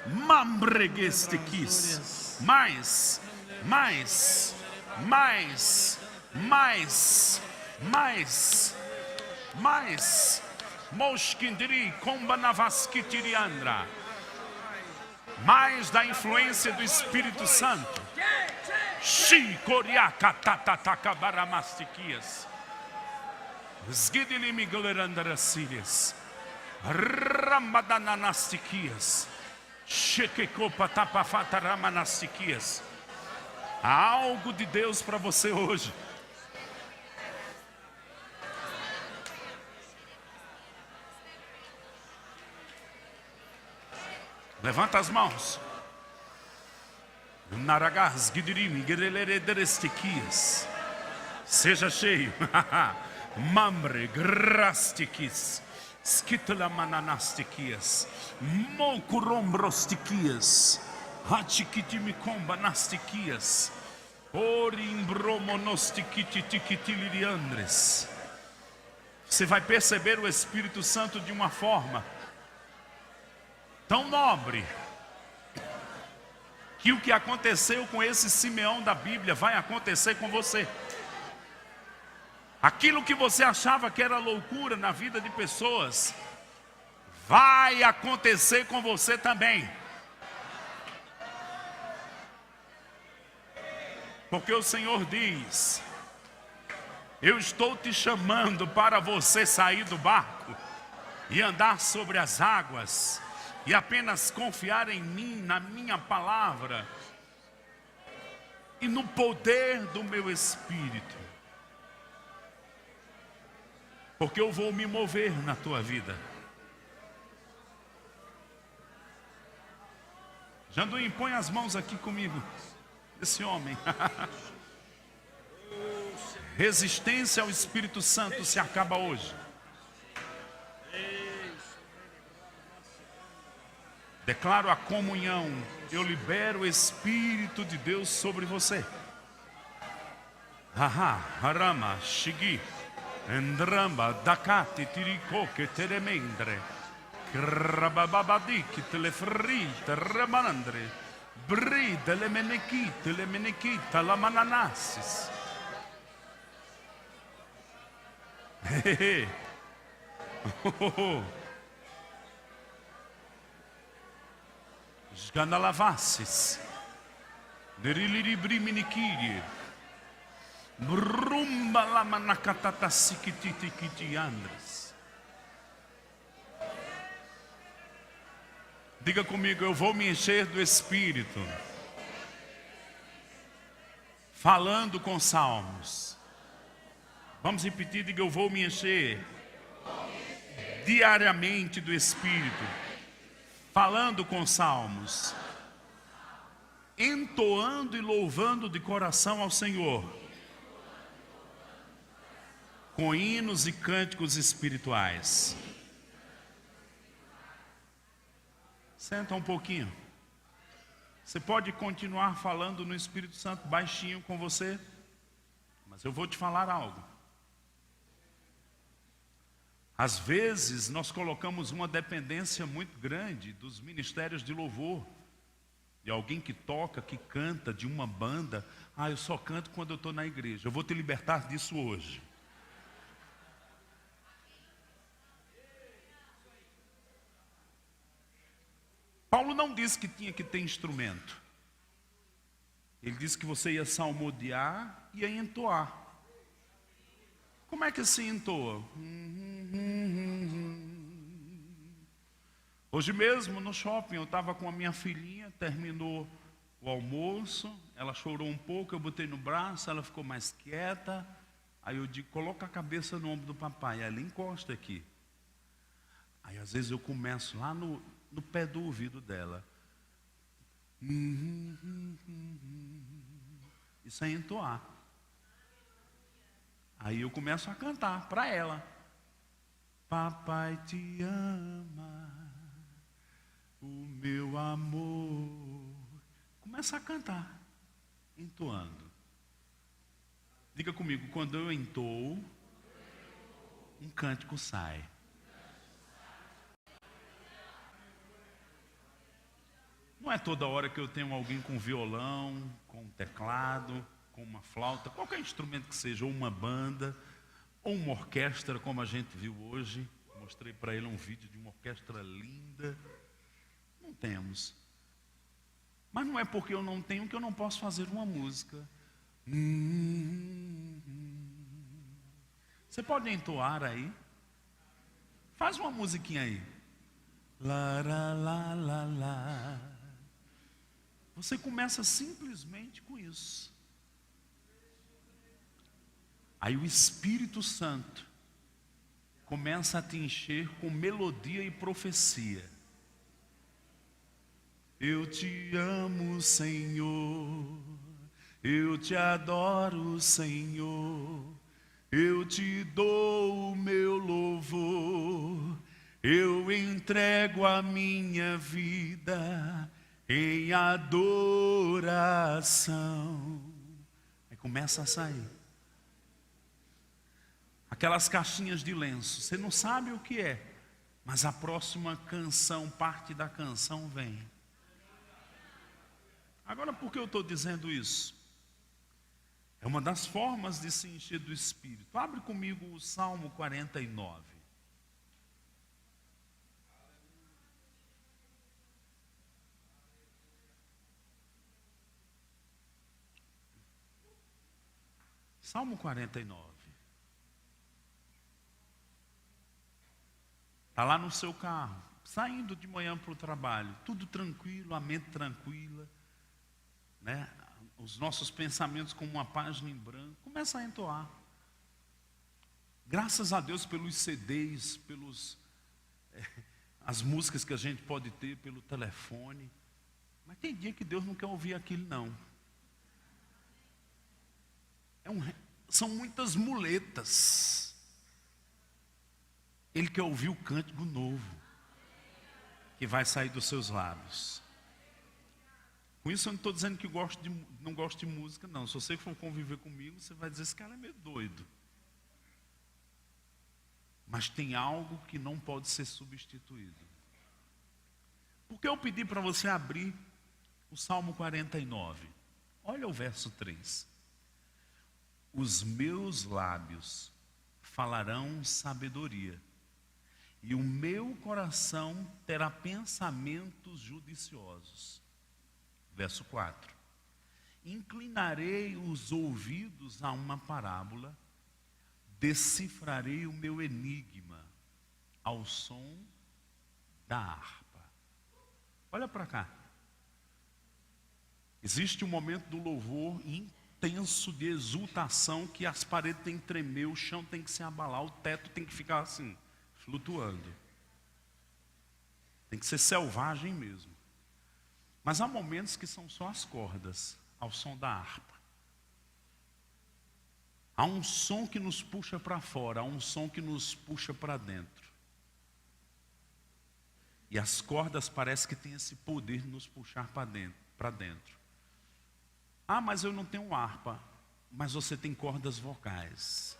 Mambregestekis. Mais. Moshkindiri kombanavaskitiriandra. Mais da influência do Espírito Santo. Shikoriakatatatakabaramastiquias. Zgidilimigolerandarasírias. Ramadananastiquias. Shekekopatapafataramanastiquias. Há algo de Deus para você hoje. Levanta as mãos. Naragás, Gidirimi, Gereleredrestiquias. Seja cheio. Mamre, Grastiquis. Skitlamananastiquias. Mocurombrostiquias. Hachikitimikomba nastiquias. Orimbromonostiquitikitiliandres. Você vai perceber o Espírito Santo de uma forma tão nobre, que o que aconteceu com esse Simeão da Bíblia vai acontecer com você. Aquilo que você achava que era loucura na vida de pessoas, vai acontecer com você também. Porque o Senhor diz: eu estou te chamando para você sair do barco e andar sobre as águas, e apenas confiar em mim, na minha palavra, e no poder do meu Espírito. Porque eu vou me mover na tua vida. Janduim, põe as mãos aqui comigo. Esse homem. Resistência ao Espírito Santo se acaba hoje. Declaro a comunhão. Eu libero o Espírito de Deus sobre você. Haha, harama, shigi, endrama, dakati, tirikoke, teremendre, krabababadik, telefri, teremanandre, bri, telemenekita, la mananasis. Hehehe. Sgandalavassis, nerilibriminikirie, brumba la manacatata sikititikiti andres. Diga comigo, eu vou me encher do Espírito, falando com salmos. Vamos repetir, diga, eu vou me encher diariamente do Espírito, falando com salmos, entoando e louvando de coração ao Senhor, com hinos e cânticos espirituais. Senta um pouquinho. Você pode continuar falando no Espírito Santo baixinho com você, mas eu vou te falar algo. Às vezes nós colocamos uma dependência muito grande dos ministérios de louvor, de alguém que toca, que canta, de uma banda. Ah, eu só canto quando eu estou na igreja. Eu vou te libertar disso hoje. Paulo não disse que tinha que ter instrumento. Ele disse que você ia salmodiar e ia entoar. Como é que se entoa? Hoje mesmo no shopping eu estava com a minha filhinha, terminou o almoço, ela chorou um pouco, eu botei no braço, ela ficou mais quieta. Aí eu digo, coloca a cabeça no ombro do papai, ela encosta aqui. Aí às vezes eu começo lá no pé do ouvido dela. Isso é entoar. Aí eu começo a cantar para ela. Papai te ama, o meu amor. Começa a cantar, entoando. Diga comigo, quando eu entoo, um cântico sai. Não é toda hora que eu tenho alguém com violão, com teclado, com uma flauta, qualquer instrumento que seja, ou uma banda, ou uma orquestra, como a gente viu hoje. Mostrei para ele um vídeo de uma orquestra linda. Não temos. Mas não é porque eu não tenho que eu não posso fazer uma música. Você pode entoar aí? Faz uma musiquinha aí. Lá, lá, lá, lá, lá. Você começa simplesmente com isso. Aí o Espírito Santo começa a te encher com melodia e profecia. Eu te amo, Senhor. Eu te adoro, Senhor. Eu te dou o meu louvor. Eu entrego a minha vida em adoração. Aí começa a sair aquelas caixinhas de lenço. Você não sabe o que é, mas a próxima canção, parte da canção vem. Agora, por que eu estou dizendo isso? É uma das formas de se encher do Espírito. Abre comigo o Salmo 49. Salmo 49. Está lá no seu carro, saindo de manhã para o trabalho, tudo tranquilo, a mente tranquila, né? Os nossos pensamentos como uma página em branco, começa a entoar. Graças a Deus pelos CDs, as músicas que a gente pode ter pelo telefone. Mas tem dia que Deus não quer ouvir aquilo, não. São muitas muletas. Ele quer ouvir o cântico novo que vai sair dos seus lábios. Com isso eu não estou dizendo que não gosto de música, não. Se você for conviver comigo, você vai dizer, esse cara é meio doido. Mas tem algo que não pode ser substituído. Porque eu pedi para você abrir o Salmo 49. Olha o verso 3. Os meus lábios falarão sabedoria, e o meu coração terá pensamentos judiciosos. Verso 4. Inclinarei os ouvidos a uma parábola, decifrarei o meu enigma ao som da harpa. Olha para cá. Existe um momento do louvor intenso de exultação que as paredes têm que tremer, o chão tem que se abalar, o teto tem que ficar assim, flutuando. Tem que ser selvagem mesmo. Mas há momentos que são só as cordas, ao som da harpa. Há um som que nos puxa para fora, há um som que nos puxa para dentro. E as cordas parecem que têm esse poder de nos puxar para dentro. Ah, mas eu não tenho harpa. Mas você tem cordas vocais.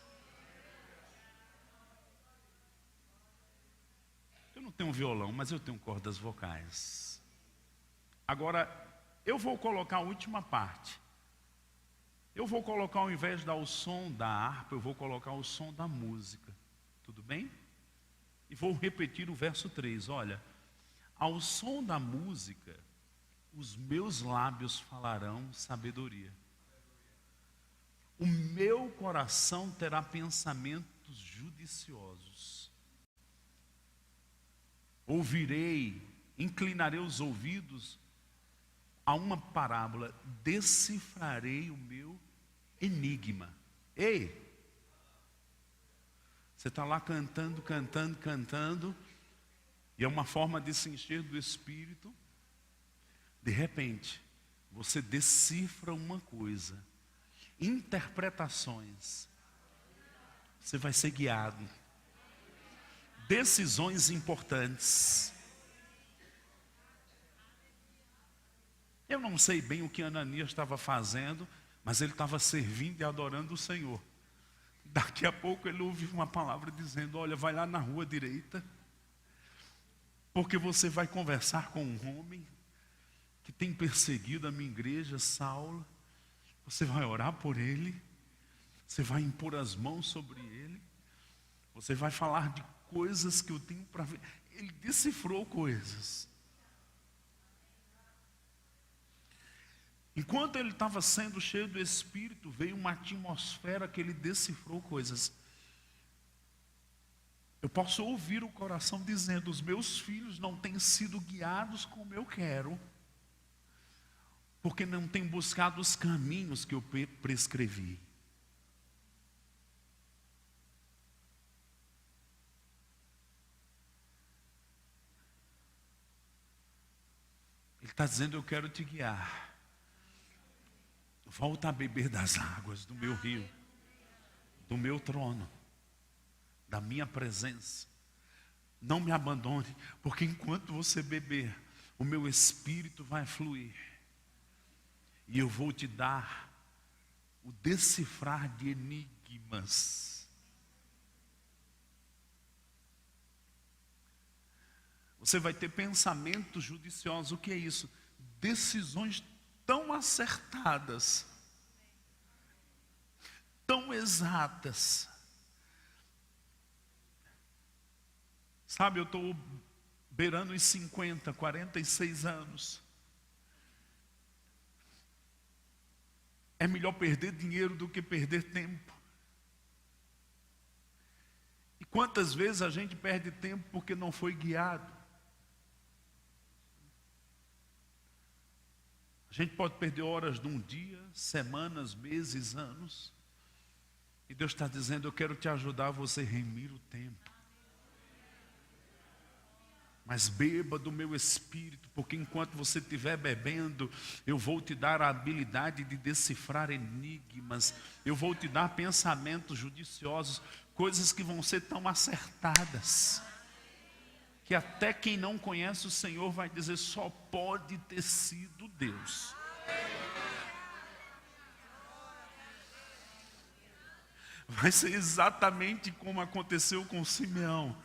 Eu não tenho violão, mas eu tenho cordas vocais. Agora, eu vou colocar a última parte. Eu vou colocar, ao invés de dar o som da harpa, eu vou colocar o som da música. Tudo bem? E vou repetir o verso 3. Olha, ao som da música, os meus lábios falarão sabedoria. O meu coração terá pensamentos judiciosos. Ouvirei, inclinarei os ouvidos a uma parábola, decifrarei o meu enigma. Ei, você está lá cantando, e é uma forma de se encher do Espírito. De repente, você decifra uma coisa, interpretações. Você vai ser guiado. Decisões importantes. Eu não sei bem o que Ananias estava fazendo, mas ele estava servindo e adorando o Senhor. Daqui a pouco ele ouviu uma palavra dizendo, olha, vai lá na rua direita, porque você vai conversar com um homem que tem perseguido a minha igreja, Saulo. Você vai orar por ele, você vai impor as mãos sobre ele, você vai falar de coisas que eu tenho para ver. Ele decifrou coisas. Enquanto ele estava sendo cheio do Espírito, veio uma atmosfera que ele decifrou coisas. Eu posso ouvir o coração dizendo, os meus filhos não têm sido guiados como eu quero, porque não têm buscado os caminhos que eu prescrevi. Ele está dizendo, eu quero te guiar. Volta a beber das águas do meu rio, do meu trono, da minha presença. Não me abandone, porque enquanto você beber, o meu espírito vai fluir. E eu vou te dar o decifrar de enigmas. Você vai ter pensamentos judiciosos. O que é isso? Decisões tão acertadas, tão exatas. Sabe, eu estou beirando os 50, 46 anos. É melhor perder dinheiro do que perder tempo. E quantas vezes a gente perde tempo porque não foi guiado? A gente pode perder horas de um dia, semanas, meses, anos. E Deus está dizendo: eu quero te ajudar a você remir o tempo. Mas beba do meu espírito, porque enquanto você estiver bebendo, eu vou te dar a habilidade de decifrar enigmas. Eu vou te dar pensamentos judiciosos, coisas que vão ser tão acertadas, que até quem não conhece o Senhor vai dizer: só pode ter sido Deus. Vai ser exatamente como aconteceu com Simeão.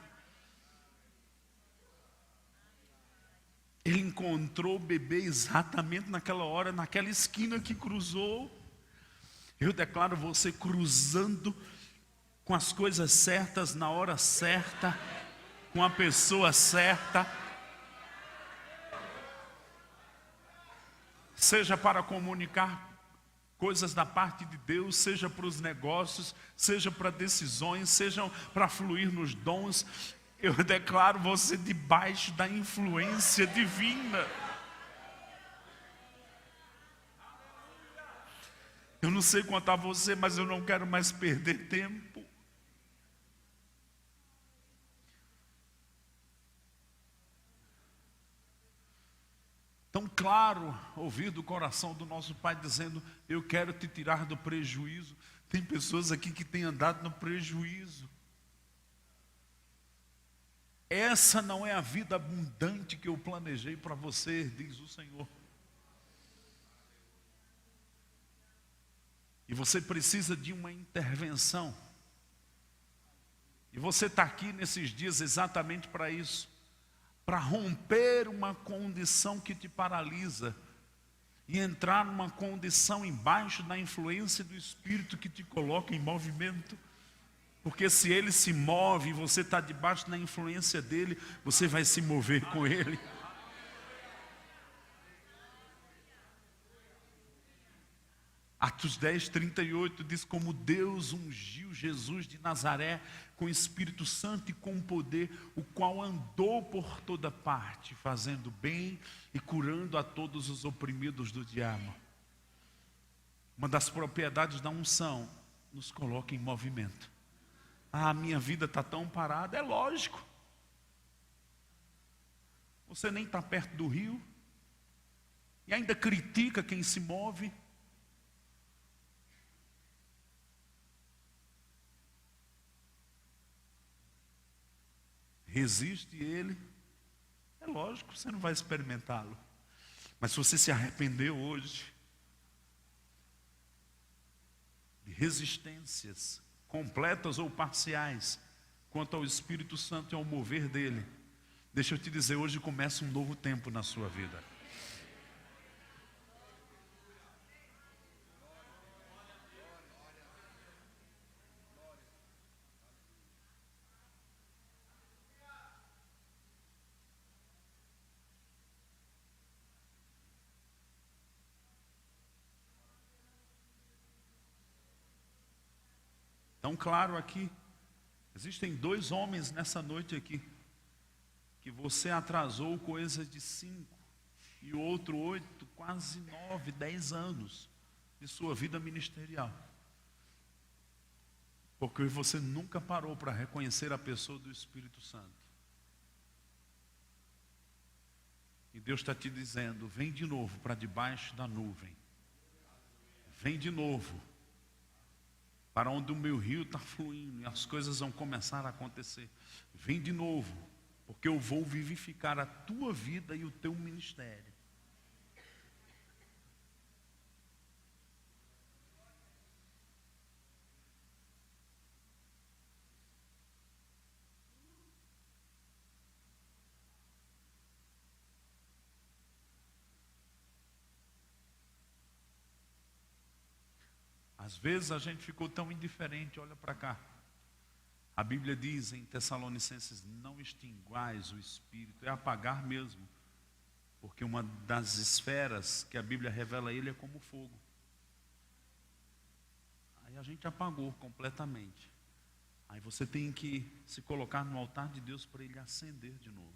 Ele encontrou o bebê exatamente naquela hora, naquela esquina que cruzou. Eu declaro você cruzando com as coisas certas, na hora certa, com a pessoa certa. Seja para comunicar coisas da parte de Deus, seja para os negócios, seja para decisões, seja para fluir nos dons. Eu declaro você debaixo da influência divina. Eu não sei quanto a você, mas eu não quero mais perder tempo. Tão claro ouvir do coração do nosso Pai dizendo: eu quero te tirar do prejuízo. Tem pessoas aqui que têm andado no prejuízo. Essa não é a vida abundante que eu planejei para você, diz o Senhor. E você precisa de uma intervenção. E você está aqui nesses dias exatamente para isso. Para romper uma condição que te paralisa. E entrar numa condição embaixo da influência do Espírito que te coloca em movimento. Porque se ele se move e você está debaixo da influência dele, você vai se mover com ele. Atos 10, 38 diz: como Deus ungiu Jesus de Nazaré com Espírito Santo e com poder, o qual andou por toda parte, fazendo bem e curando a todos os oprimidos do diabo. Uma das propriedades da unção nos coloca em movimento. Ah, minha vida está tão parada. É lógico. Você nem está perto do rio. E ainda critica quem se move. Resiste ele. É lógico, você não vai experimentá-lo. Mas se você se arrependeu hoje de resistências completas ou parciais quanto ao Espírito Santo e ao mover dele, deixa eu te dizer, hoje começa um novo tempo na sua vida. Tão claro aqui, existem 2 homens nessa noite aqui, que você atrasou coisa de 5, e o outro 8, quase 9, 10 anos de sua vida ministerial. Porque você nunca parou para reconhecer a pessoa do Espírito Santo. E Deus está te dizendo: vem de novo para debaixo da nuvem. Vem de novo para onde o meu rio está fluindo e as coisas vão começar a acontecer. Vem de novo, porque eu vou vivificar a tua vida e o teu ministério. Às vezes a gente ficou tão indiferente, olha para cá. A Bíblia diz em Tessalonicenses: não extinguais o Espírito, é apagar mesmo. Porque uma das esferas que a Bíblia revela a ele é como fogo. Aí a gente apagou completamente. Aí você tem que se colocar no altar de Deus para Ele acender de novo.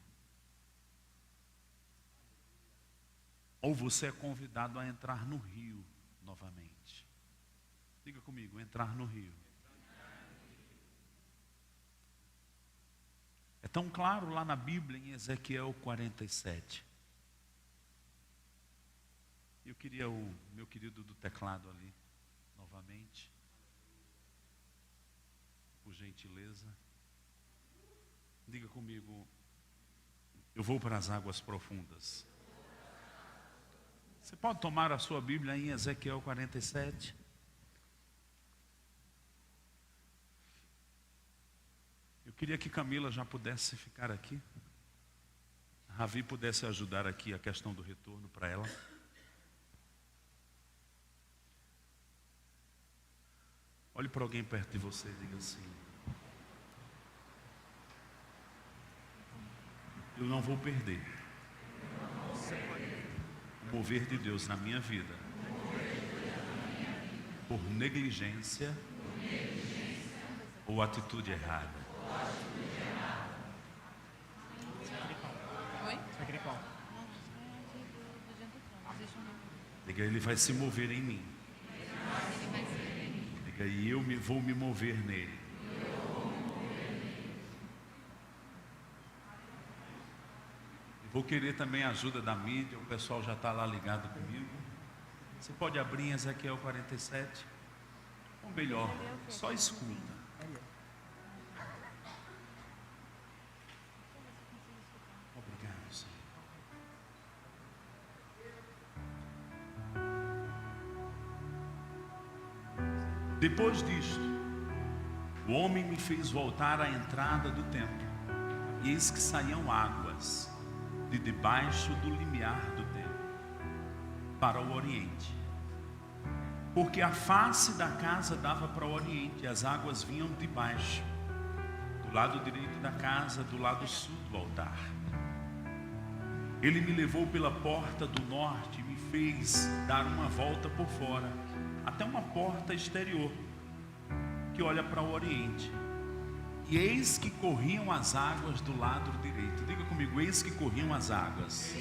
Ou você é convidado a entrar no rio novamente. Diga comigo, entrar no rio. É tão claro lá na Bíblia, em Ezequiel 47. Eu queria o meu querido do teclado ali, novamente. Por gentileza. Diga comigo, eu vou para as águas profundas. Você pode tomar a sua Bíblia em Ezequiel 47. Eu queria que Camila já pudesse ficar aqui. Ravi pudesse ajudar aqui a questão do retorno para ela. Olhe para alguém perto de você e diga assim: eu não vou perder o mover de Deus na minha vida por negligência ou atitude errada. Diga, Ele vai se mover em mim. Diga, e eu vou me mover nele. Vou querer também a ajuda da mídia, o pessoal já está lá ligado comigo. Você pode abrir em Ezequiel 47? Ou melhor, só escuta. Obrigado, Senhor. Depois disto, o homem me fez voltar à entrada do templo, e eis que saíam águas de debaixo do limiar do templo para o oriente, porque a face da casa dava para o oriente, e as águas vinham de baixo, do lado direito da casa, do lado sul do altar. Ele me levou pela porta do norte e me fez dar uma volta por fora, até uma porta exterior, que olha para o oriente. E eis que corriam as águas do lado direito. Diga comigo, eis que corriam as águas.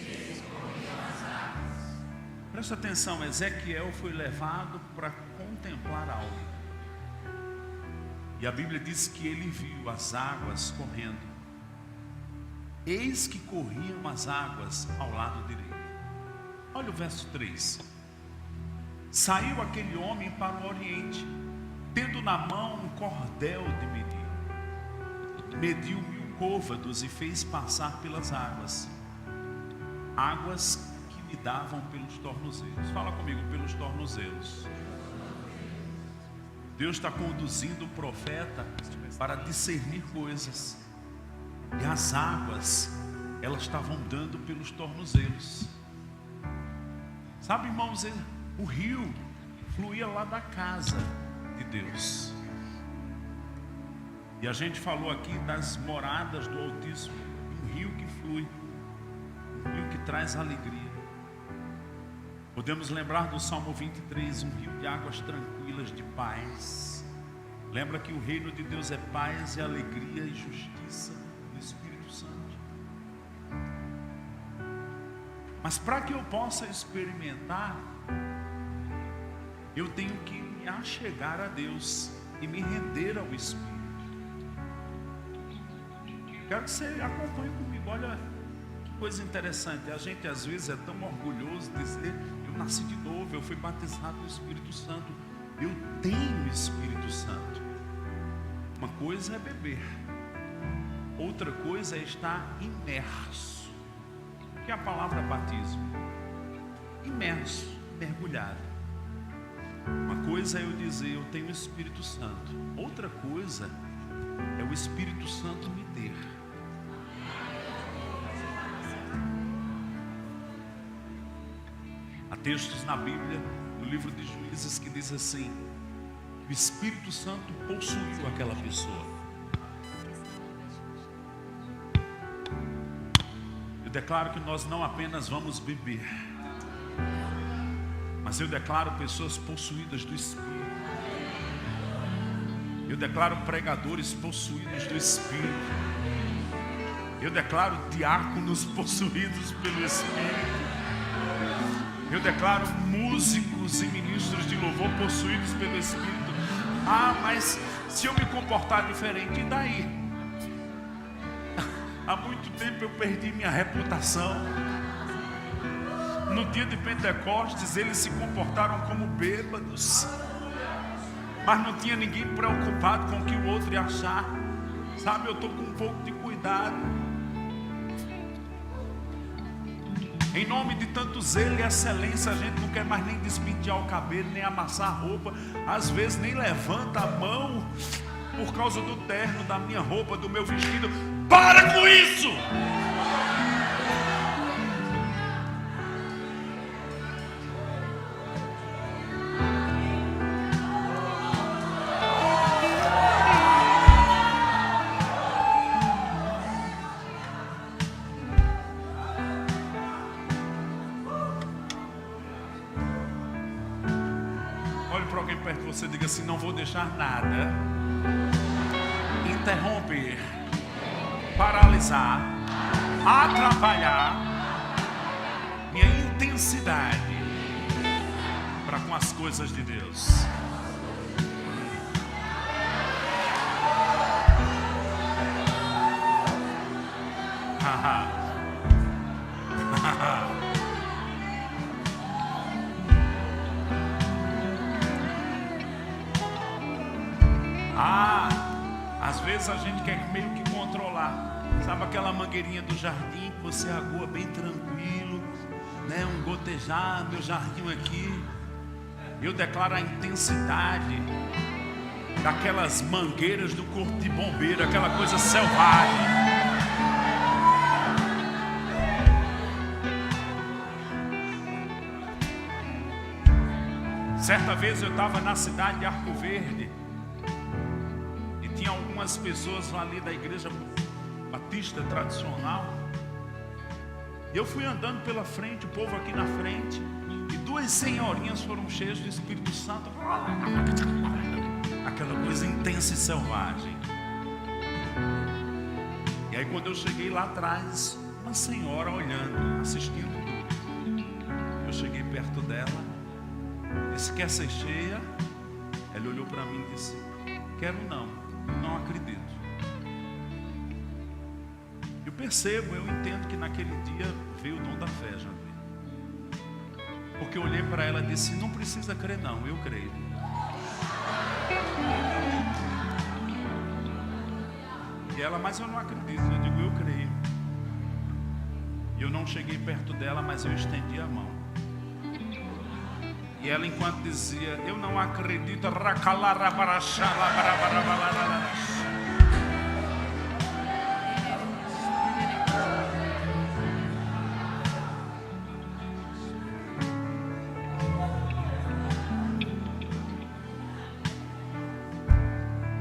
Presta atenção, Ezequiel foi levado para contemplar algo. E a Bíblia diz que ele viu as águas correndo. Eis que corriam as águas ao lado direito. Olha o verso 3. Saiu aquele homem para o oriente, tendo na mão um cordel de medir. Mediu 1000 côvados e fez passar pelas águas. Águas que me davam pelos tornozelos. Fala comigo, pelos tornozelos. Deus está conduzindo o profeta para discernir coisas. E as águas, elas estavam dando pelos tornozelos. Sabe, irmãos, o rio fluía lá da casa de Deus. E a gente falou aqui das moradas do Altíssimo, um rio que flui, um rio que traz alegria. Podemos lembrar do Salmo 23, um rio de águas tranquilas de paz. Lembra que o reino de Deus é paz e alegria e justiça do Espírito Santo. Mas para que eu possa experimentar, eu tenho que me achegar a Deus e me render ao Espírito. Quero que você acompanhe comigo. Olha que coisa interessante. A gente às vezes é tão orgulhoso de dizer: eu nasci de novo, eu fui batizado no Espírito Santo, eu tenho o Espírito Santo. Uma coisa é beber, outra coisa é estar imerso. O que é a palavra batismo? Imerso, mergulhado. Uma coisa é eu dizer: eu tenho o Espírito Santo. Outra coisa é o Espírito Santo me ter. Há textos na Bíblia, no livro de Juízes, que diz assim: o Espírito Santo possuiu aquela pessoa. Eu declaro que nós não apenas vamos beber, mas eu declaro pessoas possuídas do Espírito. Eu declaro pregadores possuídos do Espírito. Eu declaro diáconos possuídos pelo Espírito. Eu declaro músicos e ministros de louvor possuídos pelo Espírito. Ah, mas se eu me comportar diferente, e daí? Há muito tempo eu perdi minha reputação. No dia de Pentecostes, eles se comportaram como bêbados. Mas não tinha ninguém preocupado com o que o outro ia achar. Sabe, eu estou com um pouco de cuidado. Em nome de tanto zelo e excelência, a gente não quer mais nem despentear o cabelo, nem amassar a roupa. Às vezes nem levanta a mão por causa do terno, da minha roupa, do meu vestido. Para com isso! Olhe para alguém perto de você e diga assim: não vou deixar nada interromper, paralisar, atrapalhar minha intensidade para com as coisas de Deus. Às vezes a gente quer meio que controlar. Sabe aquela mangueirinha do jardim que você agua bem tranquilo, né? Um gotejar, meu jardim aqui. Eu declaro a intensidade daquelas mangueiras do corpo de bombeiro, aquela coisa selvagem. Certa vez eu estava na cidade de Arco Verde. Tinha algumas pessoas ali da igreja batista tradicional. E eu fui andando pela frente, o povo aqui na frente, e duas senhorinhas foram cheias do Espírito Santo. Aquela coisa intensa e selvagem. E aí quando eu cheguei lá atrás, uma senhora olhando, assistindo tudo. Eu cheguei perto dela, disse: quer ser cheia? Ela olhou para mim e disse: quero não. Não acredito. Eu percebo, eu entendo que naquele dia veio o dom da fé, já veio. Porque eu olhei para ela e disse: não precisa crer não, eu creio. E ela: mas eu não acredito. Eu digo: eu creio. E eu não cheguei perto dela, mas eu estendi a mão. E ela, enquanto dizia: eu não acredito,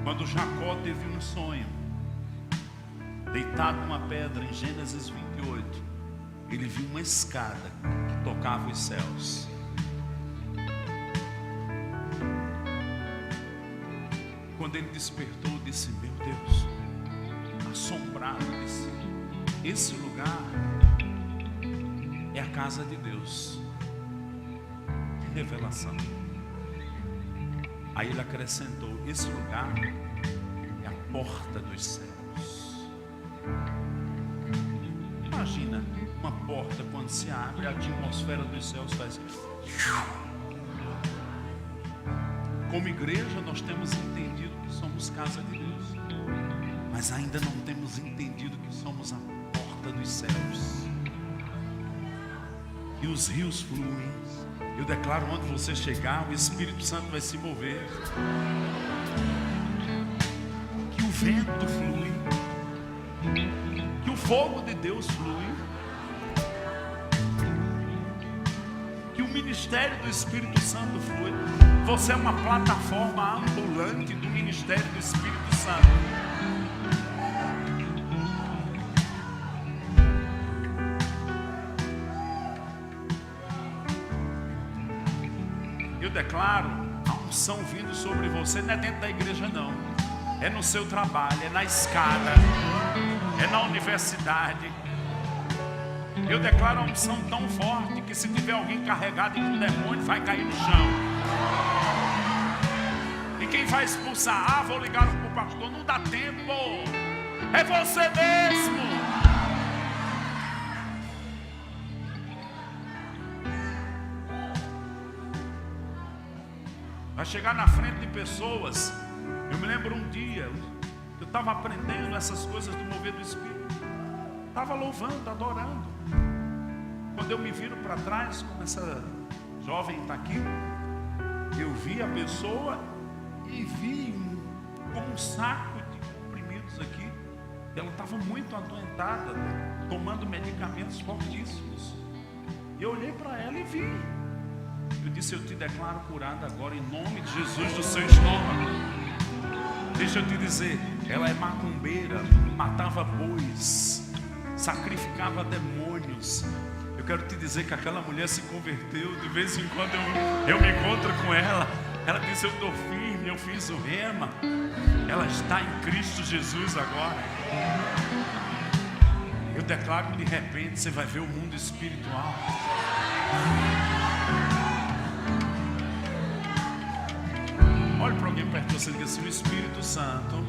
quando Jacó teve um sonho, deitado numa pedra, em Gênesis 28, ele viu uma escada que tocava os céus. Quando ele despertou, disse: meu Deus, assombrado, disse: esse lugar é a casa de Deus. Que revelação. Aí ele acrescentou: esse lugar é a porta dos céus. Imagina uma porta, quando se abre, a atmosfera dos céus faz. Como igreja, nós temos entendido que somos casa de Deus, mas ainda não temos entendido que somos a porta dos céus. E os rios fluem. Eu declaro: onde você chegar, o Espírito Santo vai se mover. Que o vento flui, que o fogo de Deus flui, que o ministério do Espírito Santo flui. Você é uma plataforma ambulante do ministério do Espírito Santo. Eu declaro a unção vindo sobre você. Não é dentro da igreja não, é no seu trabalho, é na escada, é na universidade. Eu declaro a unção tão forte que se tiver alguém carregado em um demônio, vai cair no chão. E quem vai expulsar? Vou ligar para o pastor. Não dá tempo. É você mesmo. Vai chegar na frente de pessoas. Eu me lembro um dia, eu estava aprendendo essas coisas do mover do Espírito. Estava louvando, adorando. Quando eu me viro para trás, como essa jovem está aqui, eu vi a pessoa e vi um saco de comprimidos aqui. Ela estava muito adoentada, tomando medicamentos fortíssimos. E eu olhei para ela e vi. Eu disse: eu te declaro curada agora em nome de Jesus do seu estômago. Deixa eu te dizer, ela é macumbeira, matava bois, sacrificava demônios. Eu quero te dizer que aquela mulher se converteu. De vez em quando eu me encontro com ela. Ela disse: eu estou firme, eu fiz o rema. Ela está em Cristo Jesus agora. Eu declaro que de repente você vai ver o mundo espiritual. Olhe para alguém perto de você e diga assim: o Espírito Santo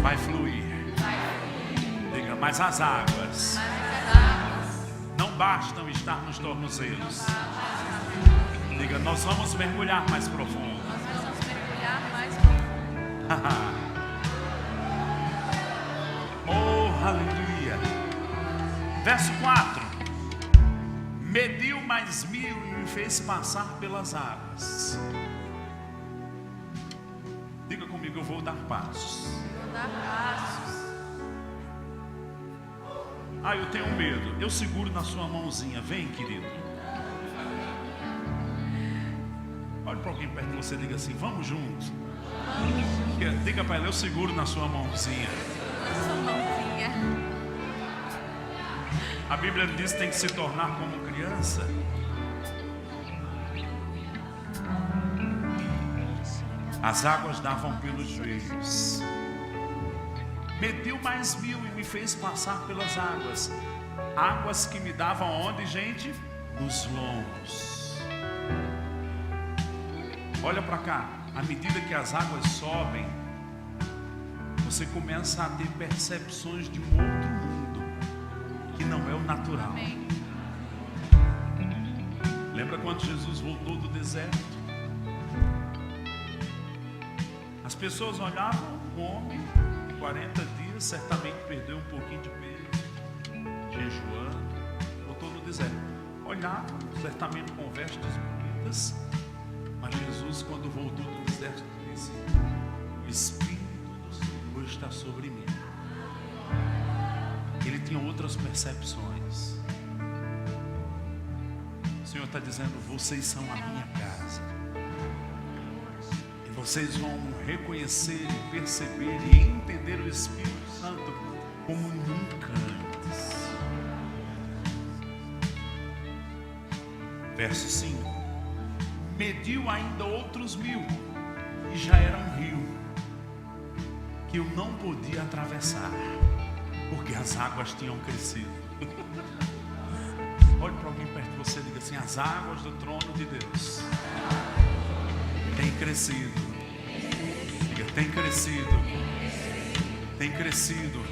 vai fluir. Diga: mas as águas não bastam estar nos tornozelos. Diga: nós vamos mergulhar mais profundo. Oh, aleluia. Verso 4: mediu mais 1000 e me fez passar pelas águas. Diga comigo: eu vou dar passos. Vou dar passos. Ah, eu tenho medo. Eu seguro na sua mãozinha. Vem, querido. Olhe para alguém perto de você e diga assim: vamos juntos. Diga para ela: eu seguro na sua mãozinha. Na sua mãozinha. A Bíblia diz que tem que se tornar como criança. As águas davam pelos joelhos. Mediu mais 1000 e me fez passar pelas águas. Águas que me davam onde, gente? Nos lombos. Olha para cá. À medida que as águas sobem, você começa a ter percepções de um outro mundo que não é o natural. Amém. Lembra quando Jesus voltou do deserto? As pessoas olhavam um homem de 40 dias, certamente perdeu um pouquinho de peso, jejuando, voltou no deserto. Olhavam, certamente com vestes bonitas, mas Jesus, quando voltou do deserto, disse: o Espírito do Senhor está sobre mim. Ele tinha outras percepções. O Senhor está dizendo: vocês são a minha casa. E vocês vão reconhecer, perceber e entender o Espírito Santo como nunca antes. Verso 5: mediu ainda outros 1000, e já era um rio que eu não podia atravessar, porque as águas tinham crescido. Olhe para alguém perto de você e diga assim: as águas do trono de Deus têm crescido. Diga: tem crescido. Tem crescido.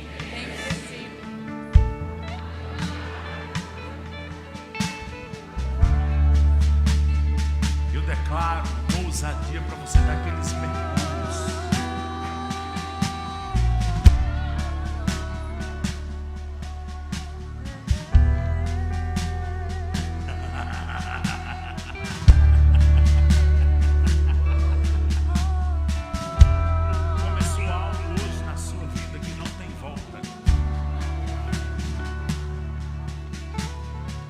Eu declaro ousadia para você dar aqueles mergulhos. Começou algo hoje na sua vida que não tem volta.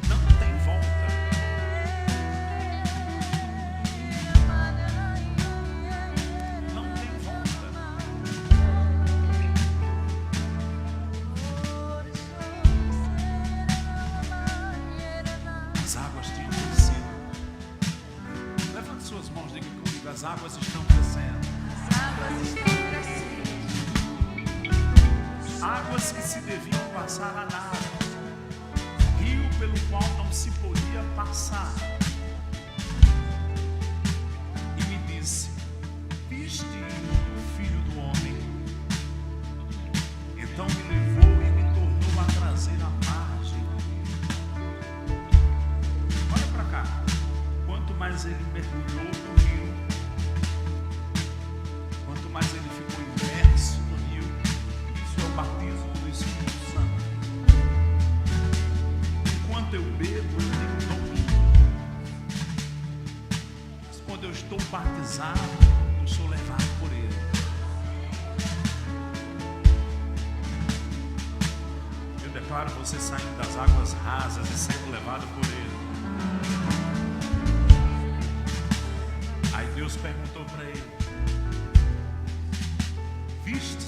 Não tem volta. Não tem volta. As águas tinham crescido. Levante suas mãos, diga comigo: as águas estão crescendo. As águas estão crescendo. águas que se deviam passar a nada, rio pelo qual não se podia passar. E me disse: viste o Filho do Homem? Então me levou e me tornou a trazer à margem. Olha para cá. Quanto mais ele mergulhou no rio, quanto mais ele ficou imerso no rio, isso é o batismo do Espírito Santo. Enquanto eu bebo, eu tenho domínio. Mas quando eu estou batizado, eu sou levado por ele. Eu declaro você saindo das águas rasas e sendo levado por ele. Aí Deus perguntou para ele: viste